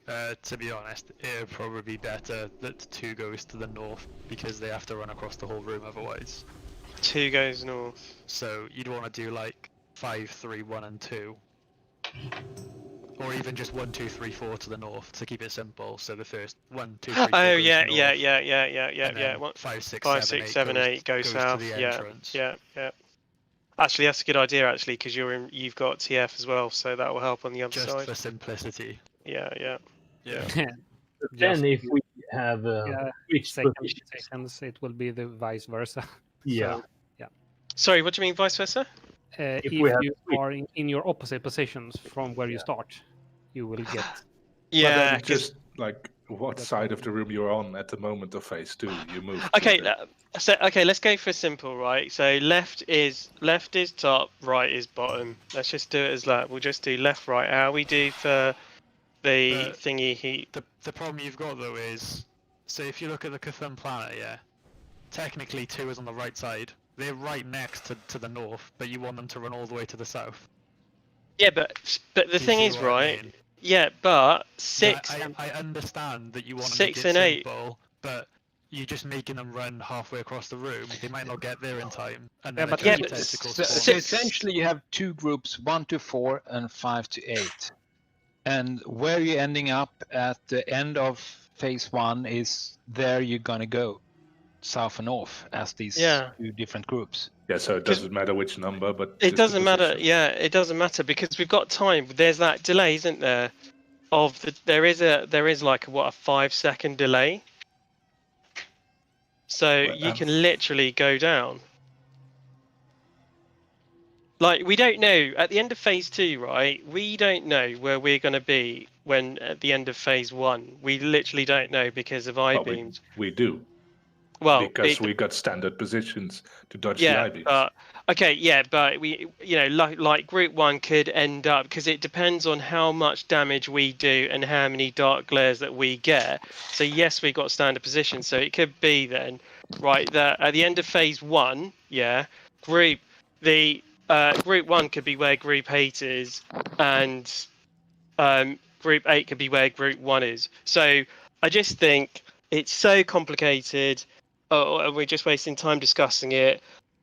To be honest, it would probably be better that 2 goes to the north, because they have to run across the whole room otherwise. 2 goes north. So you'd want to do like 5, 3, 1, and 2. Or even just 1, 2, 3, 4 to the north to keep it simple. So the first 1, 2, 3, 4 Oh goes yeah, north, yeah. 5, 6, 5, 7, 6, 7, 8 go goes south. to the Yeah, entrance. yeah. Actually, that's a good idea. Actually, because you've got TF as well, so that will help on the other Just side. for simplicity. Yeah. Then if we have switched seconds, it will be the vice versa. Yeah. So, yeah. Sorry, what do you mean vice versa? If we have you are in your opposite positions from where you start, you will get. Yeah, just like what side of the room you're on at the moment of phase 2. You move. Okay, let's go for simple, right? So left is top, right is bottom. Let's just do it as that. We'll just do left, right. How we do for the thingy heat. The problem you've got though is, so if you look at the Cthulhu planet, yeah, technically 2 is on the right side. They're right next to the north, but you want them to run all the way to the south. Yeah, but the thing is, right? I mean? Yeah, but 6. I understand that you want them 6 to get and 8. simple, but you're just making them run halfway across the room. They might not get there in time. And Yeah, then but so essentially you have 2 groups, 1 to 4 and 5 to 8. And where you're ending up at the end of phase 1 is there you're gonna go, south and north, as these 2 different groups. Yeah, so it doesn't matter which number, but It doesn't matter. Yeah, it doesn't matter because we've got time. There's that delay, isn't there? There is like a 5-second delay. So you can literally go down. Like, we don't know at the end of phase 2, right? We don't know where we're going to be when at the end of phase 1. We literally don't know because of I-beams. We do. Well, because we got standard positions to dodge the I-beams. But we, like group 1 could end up, because it depends on how much damage we do and how many dark glares that we get. So yes, we got standard positions. So it could be then, right, that at the end of phase 1, group 1 could be where group 8 is, and group 8 could be where group 1 is. So I just think it's so complicated. We're just wasting time discussing it.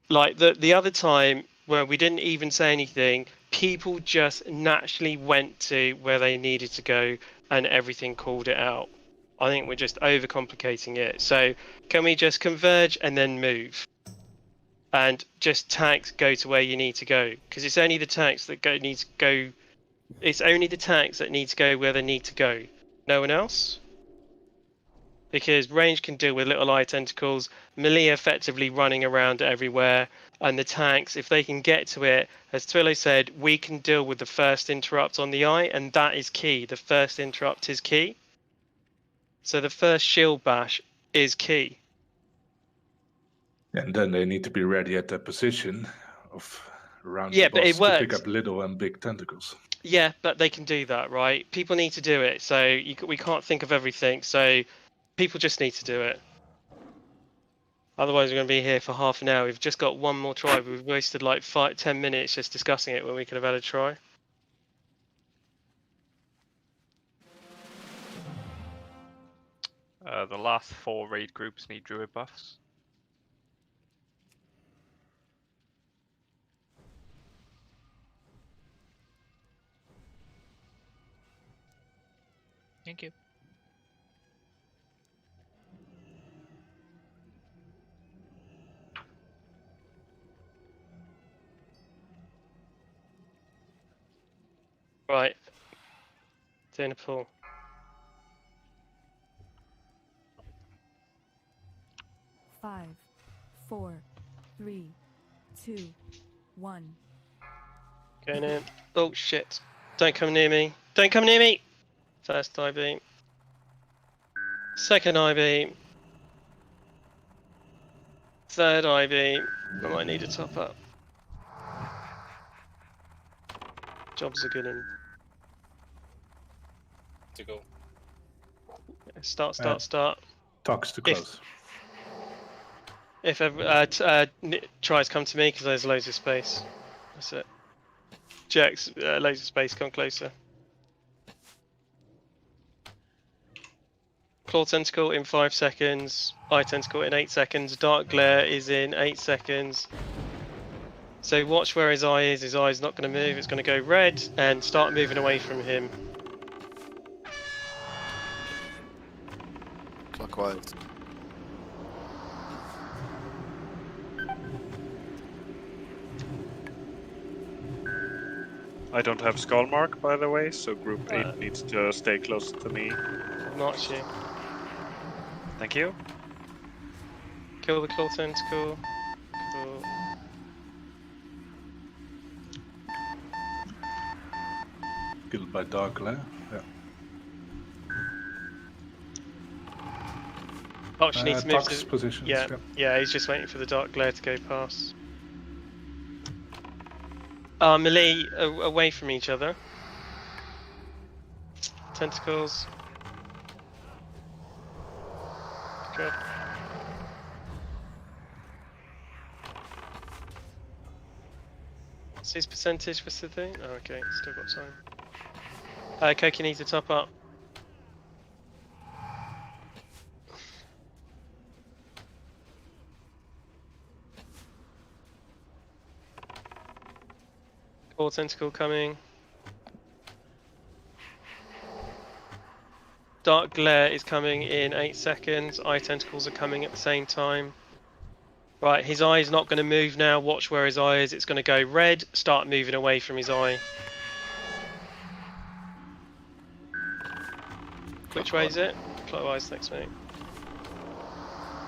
Like the other time where we didn't even say anything, people just naturally went to where they needed to go and everything called it out. I think we're just overcomplicating it. So can we just converge and then move? And just tanks go to where you need to go, because it's only the tanks that need to go. It's only the tanks that need to go where they need to go. No one else. Because range can deal with little eye tentacles, melee effectively running around everywhere, and the tanks, if they can get to it, as Twillo said, we can deal with the first interrupt on the eye, and that is key. The first interrupt is key. So the first shield bash is key. And then they need to be ready at their position of around Yeah, the but boss it to works. pick up little and big tentacles. Yeah, but they can do that, right? People need to do it, so we can't think of everything. So people just need to do it. Otherwise, we're going to be here for half an hour. We've just got one more try. We've wasted like 5-10 minutes just discussing it when we could have had a try. The last 4 raid groups need druid buffs. Thank you. Right. Doing a pull. Five, 4, 3, 2, 1. Going in. Oh shit. Don't come near me. Don't come near me! First eye beam. Second eye beam. Third eye beam. I might need a top up. Jobs are good in. To go. Start. Talks to close. If tries come to me because there's loads of space. That's it. Jax, loads of space, come closer. Claw tentacle in 5 seconds. Eye tentacle in 8 seconds. Dark glare is in 8 seconds. So watch where his eye is. His eye is not going to move. It's going to go red and start moving away from him. Clockwise. I don't have skull mark, by the way, so group 8 needs to stay close to me. Marks you. Thank you. Kill the claw tentacle. Cool. Killed by dark glare. Yeah. Tox needs to move Tox to positions. yeah, yeah. He's just waiting for the dark glare to go past. Melee away from each other. Tentacles. Good. What's his percentage for the thing? Oh, okay, still got time. Koki needs to top up. Core tentacle coming. Dark glare is coming in 8 seconds. Eye tentacles are coming at the same time. Right, his eye is not going to move now. Watch where his eye is. It's going to go red. Start moving away from his eye. Which way is it? Clockwise, thanks mate.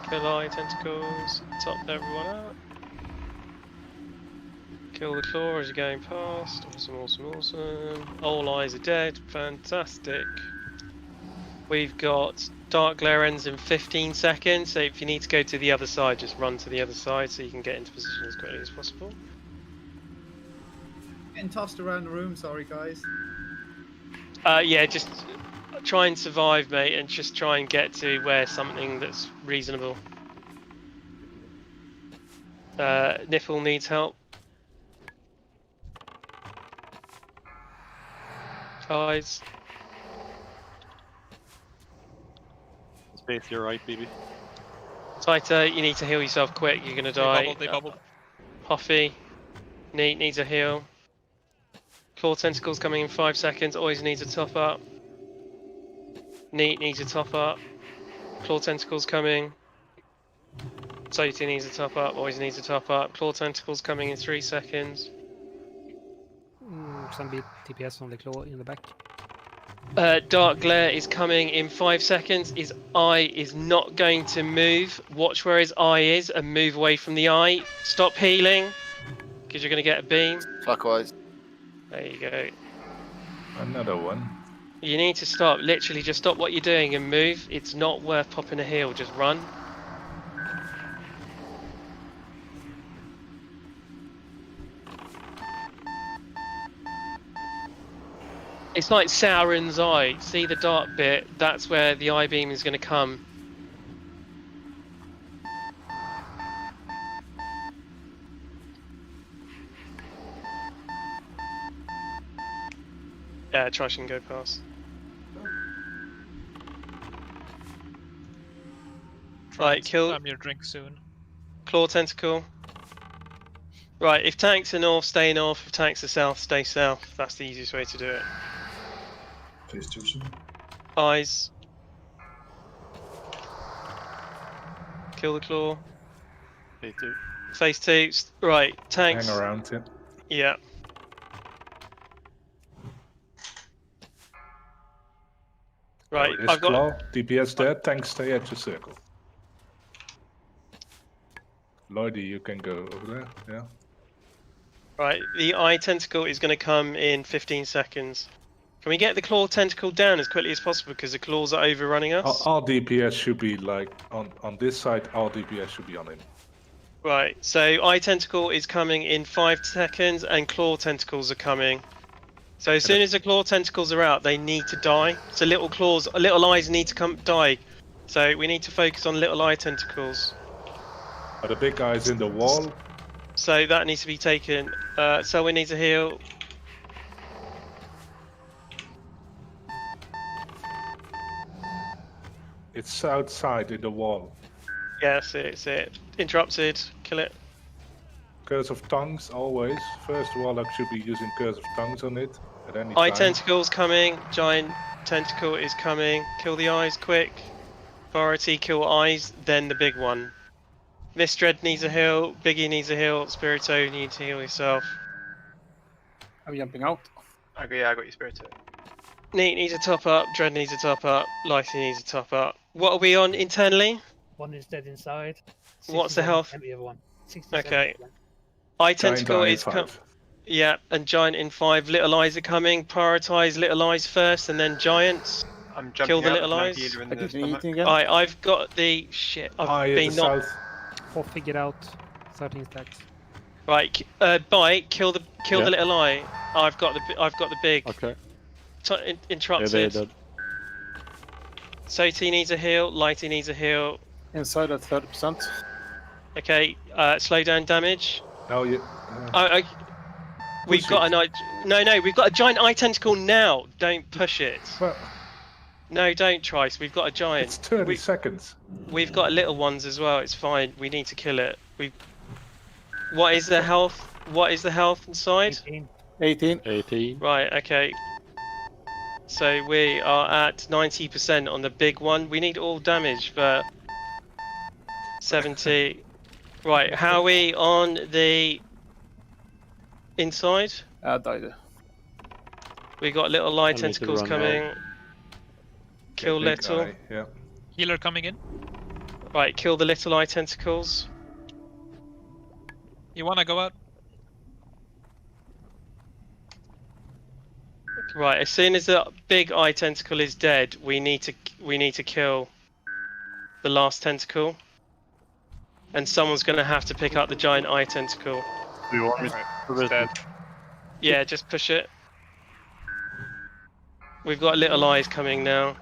Kill eye tentacles. Top everyone out. Kill the claw as you're going past. Awesome, awesome, awesome. All eyes are dead. Fantastic. We've got dark glare ends in 15 seconds, so if you need to go to the other side, just run to the other side so you can get into position as quickly as possible. Getting tossed around the room, sorry guys. Yeah, just try and survive, mate, and just try and get to where something that's reasonable. Niffle needs help. Eyes. Space, you're right, BB. Tighter, you need to heal yourself quick, you're gonna die. They bubbled. Huffy. Neat needs a heal. Claw tentacles coming in 5 seconds, always needs a top up. Neat needs a top up. Claw tentacles coming. Soti needs a top up, always needs a top up. Claw tentacles coming in 3 seconds. Some bit TPS on the claw in the back. Dark glare is coming in 5 seconds. His eye is not going to move. Watch where his eye is and move away from the eye. Stop healing, because you're going to get a beam. Clockwise. There you go. Another one. You need to stop. Literally, just stop what you're doing and move. It's not worth popping a heal. Just run. It's like Sauron's eye. See the dark bit? That's where the eye beam is going to come. Yeah, trash can go past. Right, kill. Your drink soon. Claw tentacle. Right, if tanks are north, stay north. If tanks are south, stay south. That's the easiest way to do it. Phase 2 soon. Eyes. Kill the claw. Phase 2. Phase 2. Right, tanks. Hang around it. Yeah. Right, This I've got. claw, DPS dead, tanks stay at your circle. Lloydie, you can go over there, yeah. Right, the eye tentacle is going to come in 15 seconds. Can we get the claw tentacle down as quickly as possible because the claws are overrunning us? All DPS should be like, on this side, all DPS should be on him. Right, so eye tentacle is coming in 5 seconds and claw tentacles are coming. So as soon as the claw tentacles are out, they need to die. So little claws, little eyes need to die. So we need to focus on little eye tentacles. Are the big guys in the wall? So that needs to be taken. Selwyn needs a heal. It's outside in the wall. Yeah, that's it, it's it. Interrupted, kill it. Curse of Tongues, always. First warlock should be using Curse of Tongues on it at any Eye time. tentacle's coming, giant tentacle is coming. Kill the eyes quick. Priority, kill eyes, then the big one. Mistred needs a heal, Biggie needs a heal, Spirito, you need to heal yourself. I'm jumping out. Yeah, I got you, Spirito. Neat needs a top up, Dread needs a top up, Lighty needs a top up. What are we on internally? One is dead inside. What's the health? And the other one. 67. Okay. Eye Giant tentacle eye in is 5. Yeah, and giant in 5. Little eyes are coming. Prioritize little eyes first and then giants. I'm jumping Kill the out little with my eyes. healer in the stomach. Alright, I've got the shit. I've been knocked. Or figure out 13 stacks. Right, bite. Kill the little eye. I've got the big. Okay. Interrupted. Dead. Soti needs a heal. Lighty needs a heal. Inside at 30%. Okay, slow down damage. No, you. We've got an eye. No, we've got a giant eye tentacle now. Don't push it. Well, no, don't, Trice. We've got a giant. It's 30 seconds. We've got little ones as well. It's fine. We need to kill it. What is the health? What is the health inside? 18. Right. Okay. So we are at 90% on the big one. We need all damage for 70. Right. How are we on the inside? Died. We got little eye I need to tentacles run coming. now. Kill Big little. eye, yeah. Healer coming in. Right. Kill the little eye tentacles. You wanna go out? Right. As soon as the big eye tentacle is dead, we need to kill the last tentacle. And someone's gonna have to pick up the giant eye tentacle. Do you want me to Dead. Yeah, just push it. We've got little eyes coming now.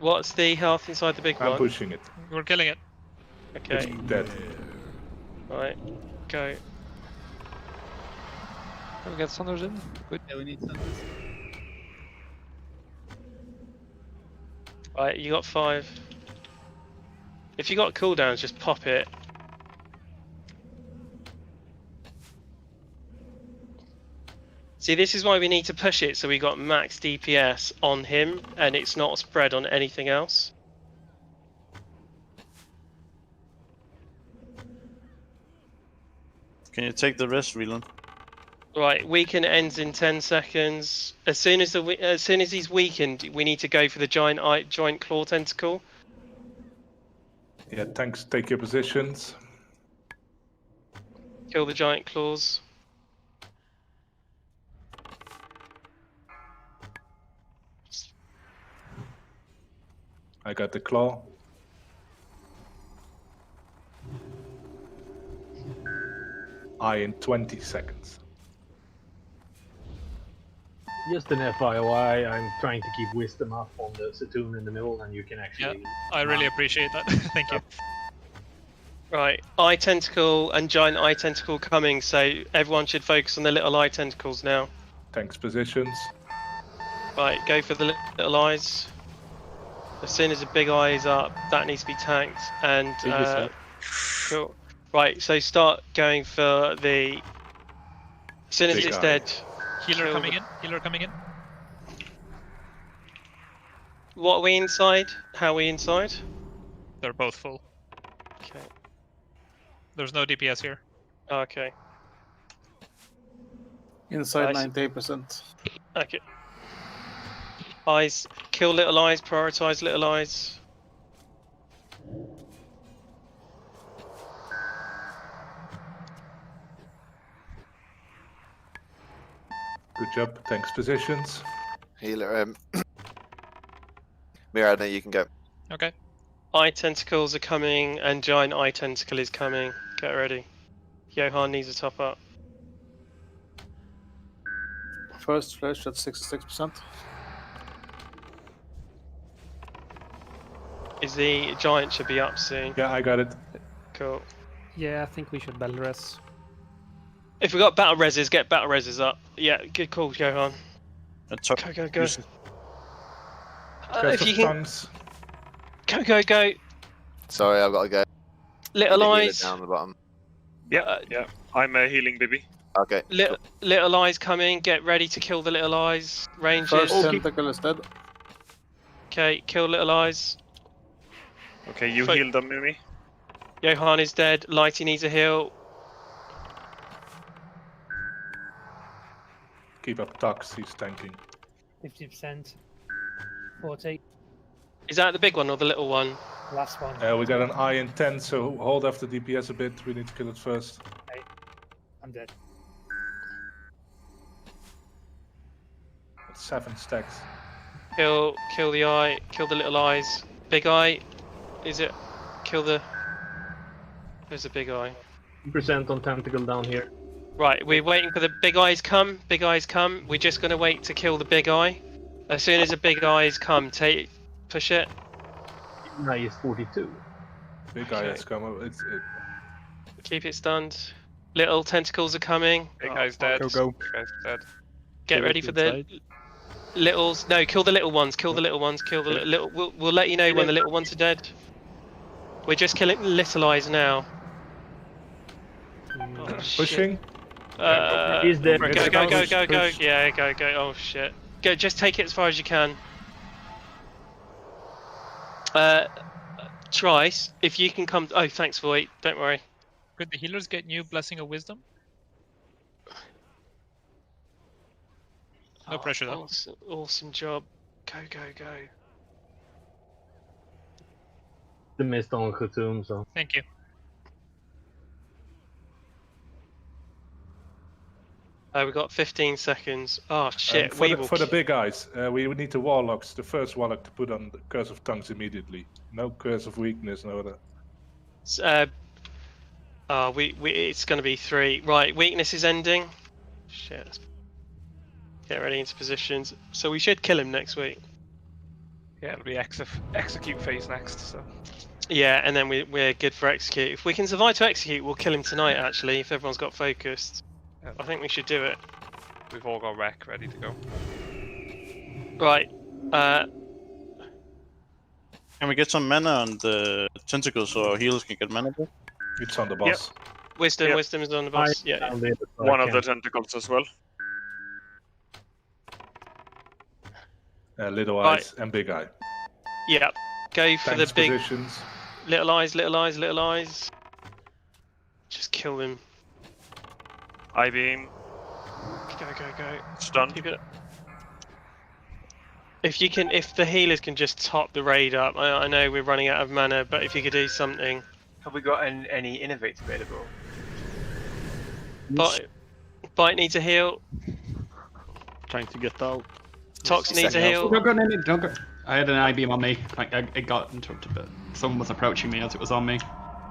What's the health inside the big I'm one? pushing it. We're killing it. Okay. It's dead. Right. Go. We got Sanders in. Good. Yeah, we need Sanders. Right, you got 5. If you got cooldowns, just pop it. See, this is why we need to push it, so we got max DPS on him, and it's not spread on anything else. Can you take the rest, Relan? Right, weaken ends in 10 seconds. As soon as he's weakened, we need to go for the giant claw tentacle. Yeah, tanks, take your positions. Kill the giant claws. I got the claw. Eye in 20 seconds. Just an FYI, I'm trying to keep wisdom up on the Satoon in the middle, and you can actually. Yeah, I really appreciate that. Thank you. Right, eye tentacle and giant eye tentacle coming, so everyone should focus on the little eye tentacles now. Tanks positions. Right, go for the little eyes. As soon as the big eye is up, that needs to be tanked. And cool. Right, so start going for the. As soon as Big it's eye. dead. Healer coming in. Healer coming in. What are we inside? How are we inside? They're both full. Okay. There's no DPS here. Okay. Inside Nice. 98%. Okay. Eyes. Kill little eyes. Prioritize little eyes. Good job. Tanks positions. Healer, Miranda, you can go. Okay. Eye tentacles are coming, and giant eye tentacle is coming. Get ready. Johan needs a top up. First flash at 66%. Is the giant should be up soon. Yeah, I got it. Cool. Yeah, I think we should battle res. If we got battle reses, get battle reses up. Yeah, good call, Johan. Go. If you can. Go. Sorry, I've got to go. Little The healer eyes. down the bottom. Yeah. I'm healing Bibi. Okay. Little eyes coming. Get ready to kill the little eyes. Rangers. First tentacle is dead. Okay, kill little eyes. Okay, you healed them, Mimi. Johan is dead. Lighty needs a heal. Keep up Tux, he's tanking. 50%. 40. Is that the big one or the little one? Last one. We got an eye in 10, so hold after DPS a bit. We need to kill it first. Okay. I'm dead. It's 7 stacks. Kill the eye. Kill the little eyes. Big eye. Is it? Kill the. There's a big eye. % on tentacle down here. Right, we're waiting for the big eyes come. Big eyes come. We're just gonna wait to kill the big eye. As soon as the big eyes come, push it. Eye is 42. Big eye has come up. Keep it stunned. Little tentacles are coming. Big guy's dead. Go. Big guy's dead. Get ready for the littles. No, kill the little ones. Kill the little ones. Kill the little. We'll let you know when the little ones are dead. We're just killing little eyes now. Oh, Pushing. He's dead. Go. Yeah, go. Oh shit. Go. Just take it as far as you can. Trice, if you can come. Oh, thanks, Void. Don't worry. Could the healers get new Blessing of Wisdom? No pressure though. Awesome job. Go. The missed on Khatum, so. Thank you. We've got 15 seconds. Oh shit. For the big eyes, we would need the warlocks. The first warlock to put on the Curse of Tongues immediately. No Curse of Weakness, no other. It's going to be 3. Right, weakness is ending. Shit. Get ready into positions. So we should kill him next week. Yeah, it'll be execute phase next. So. Yeah, and then we're good for execute. If we can survive to execute, we'll kill him tonight. Actually, if everyone's got focused, I think we should do it. We've all got wreck ready to go. Right. Can we get some mana on the tentacles so our healers can get mana back? It's on the boss. Yep. Wisdom is on the boss. Yeah. One of the tentacles as well. Little eyes and big eye. Yeah. Go for Tanks the big positions. little eyes. Just kill them. Eye beam. Go. Stun. Keep it up. If the healers can just top the raid up. I know we're running out of mana, but if you could do something. Have we got any innovate available? Bite needs a heal. Trying to get out. Tox needs a heal. Don't go. I had an eye beam on me. It got interrupted, but someone was approaching me as it was on me.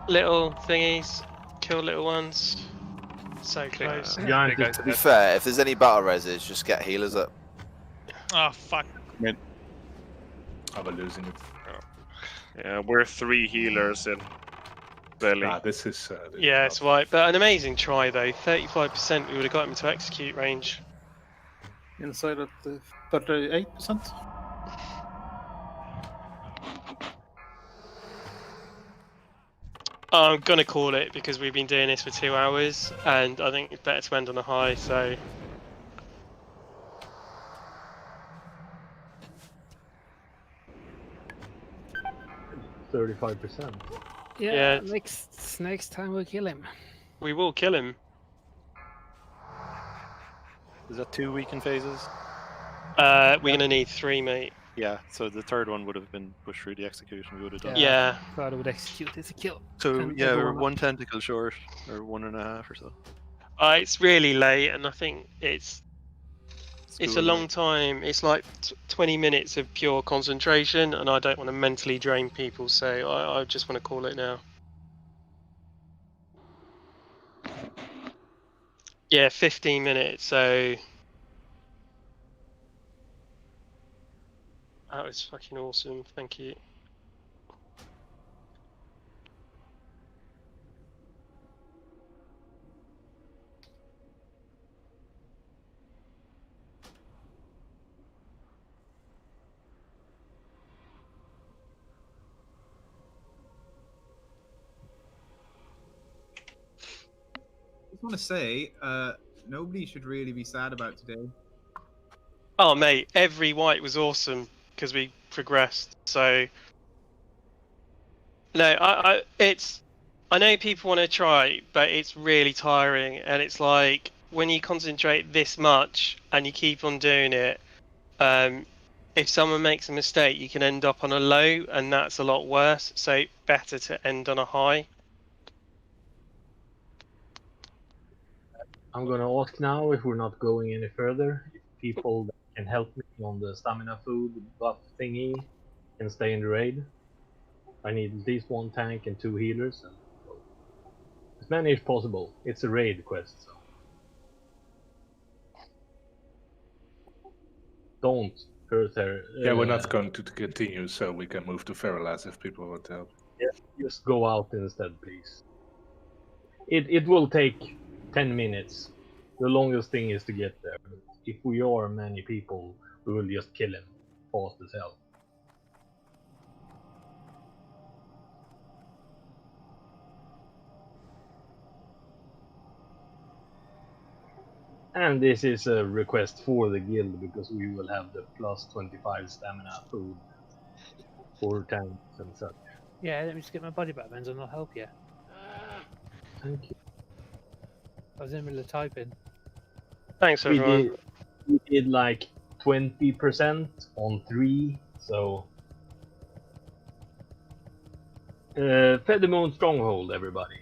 Little thingies. Kill little ones. So close. To be fair, if there's any battle reses, just get healers up. Oh fuck. I'm losing it. Yeah, we're 3 healers in belly. This is. Yeah, it's right. But an amazing try though. 35%. We would have got him to execute range. Inside at the 38%. I'm gonna call it because we've been doing this for 2 hours, and I think it's better to end on a high. So. 35%. Yeah. Next time we'll kill him. We will kill him. Is that 2 weakened phases? We're gonna need 3, mate. Yeah, so the third one would have been pushed through the execution. We would have done. Yeah. Thought I would execute this kill. So yeah, we're 1 tentacle short, or 1.5 or so. It's really late, and I think it's a long time. It's like 20 minutes of pure concentration, and I don't want to mentally drain people, so I just want to call it now. Yeah, 15 minutes, so... That was fucking awesome, thank you. I just want to say, nobody should really be sad about today. Oh mate, every white was awesome because we progressed. So no, I know people want to try, but it's really tiring, and it's like when you concentrate this much and you keep on doing it, if someone makes a mistake, you can end up on a low, and that's a lot worse. So better to end on a high. I'm gonna ask now if we're not going any further. If people that can help me on the stamina food buff thingy and stay in the raid. I need at least 1 tank and 2 healers, and well, as many as possible. It's a raid quest, so don't hurt her. Yeah, we're not going to continue, so we can move to Feralas if people want to help. Yeah, just go out instead, please. It will take 10 minutes. The longest thing is to get there. But if we are many people, we will just kill him fast as hell. And this is a request for the guild because we will have the plus 25 stamina food for tanks and such. Yeah, let me just get my body back, Benz, and I'll help you. Thank you. I was in the middle of typing. Thanks, everyone. We did like 20% on 3, so... Feathermoon Stronghold, everybody.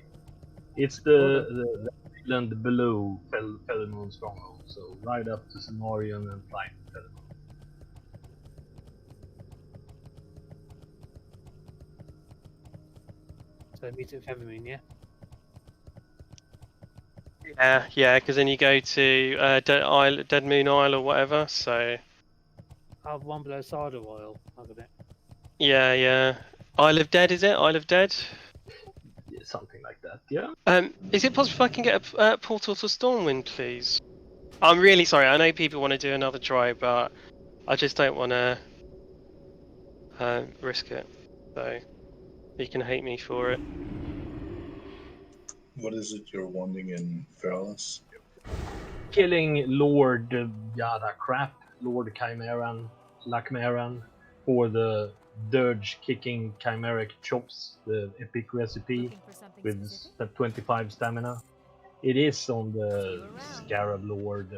It's the island below Feathermoon Stronghold, so ride up to Cenarion and fight Feathermoon. So meet at Feathermoon, yeah? Yeah, because then you go to Dead Moon Isle or whatever, so... I have one below Cider Oil. I got it. Yeah. Isle of Dead, is it? Isle of Dead? Yeah, something like that, yeah. Is it possible if I can get a portal to Stormwind, please? I'm really sorry, I know people want to do another try, but I just don't want to risk it. So, you can hate me for it. What is it you're wanting in Feralas? Killing Lord Yada Crap, Lord Chimeran, Lakmeran, for the Dirge kicking Chimeric chops, the epic recipe with 25 stamina. It is on the Scarab Lord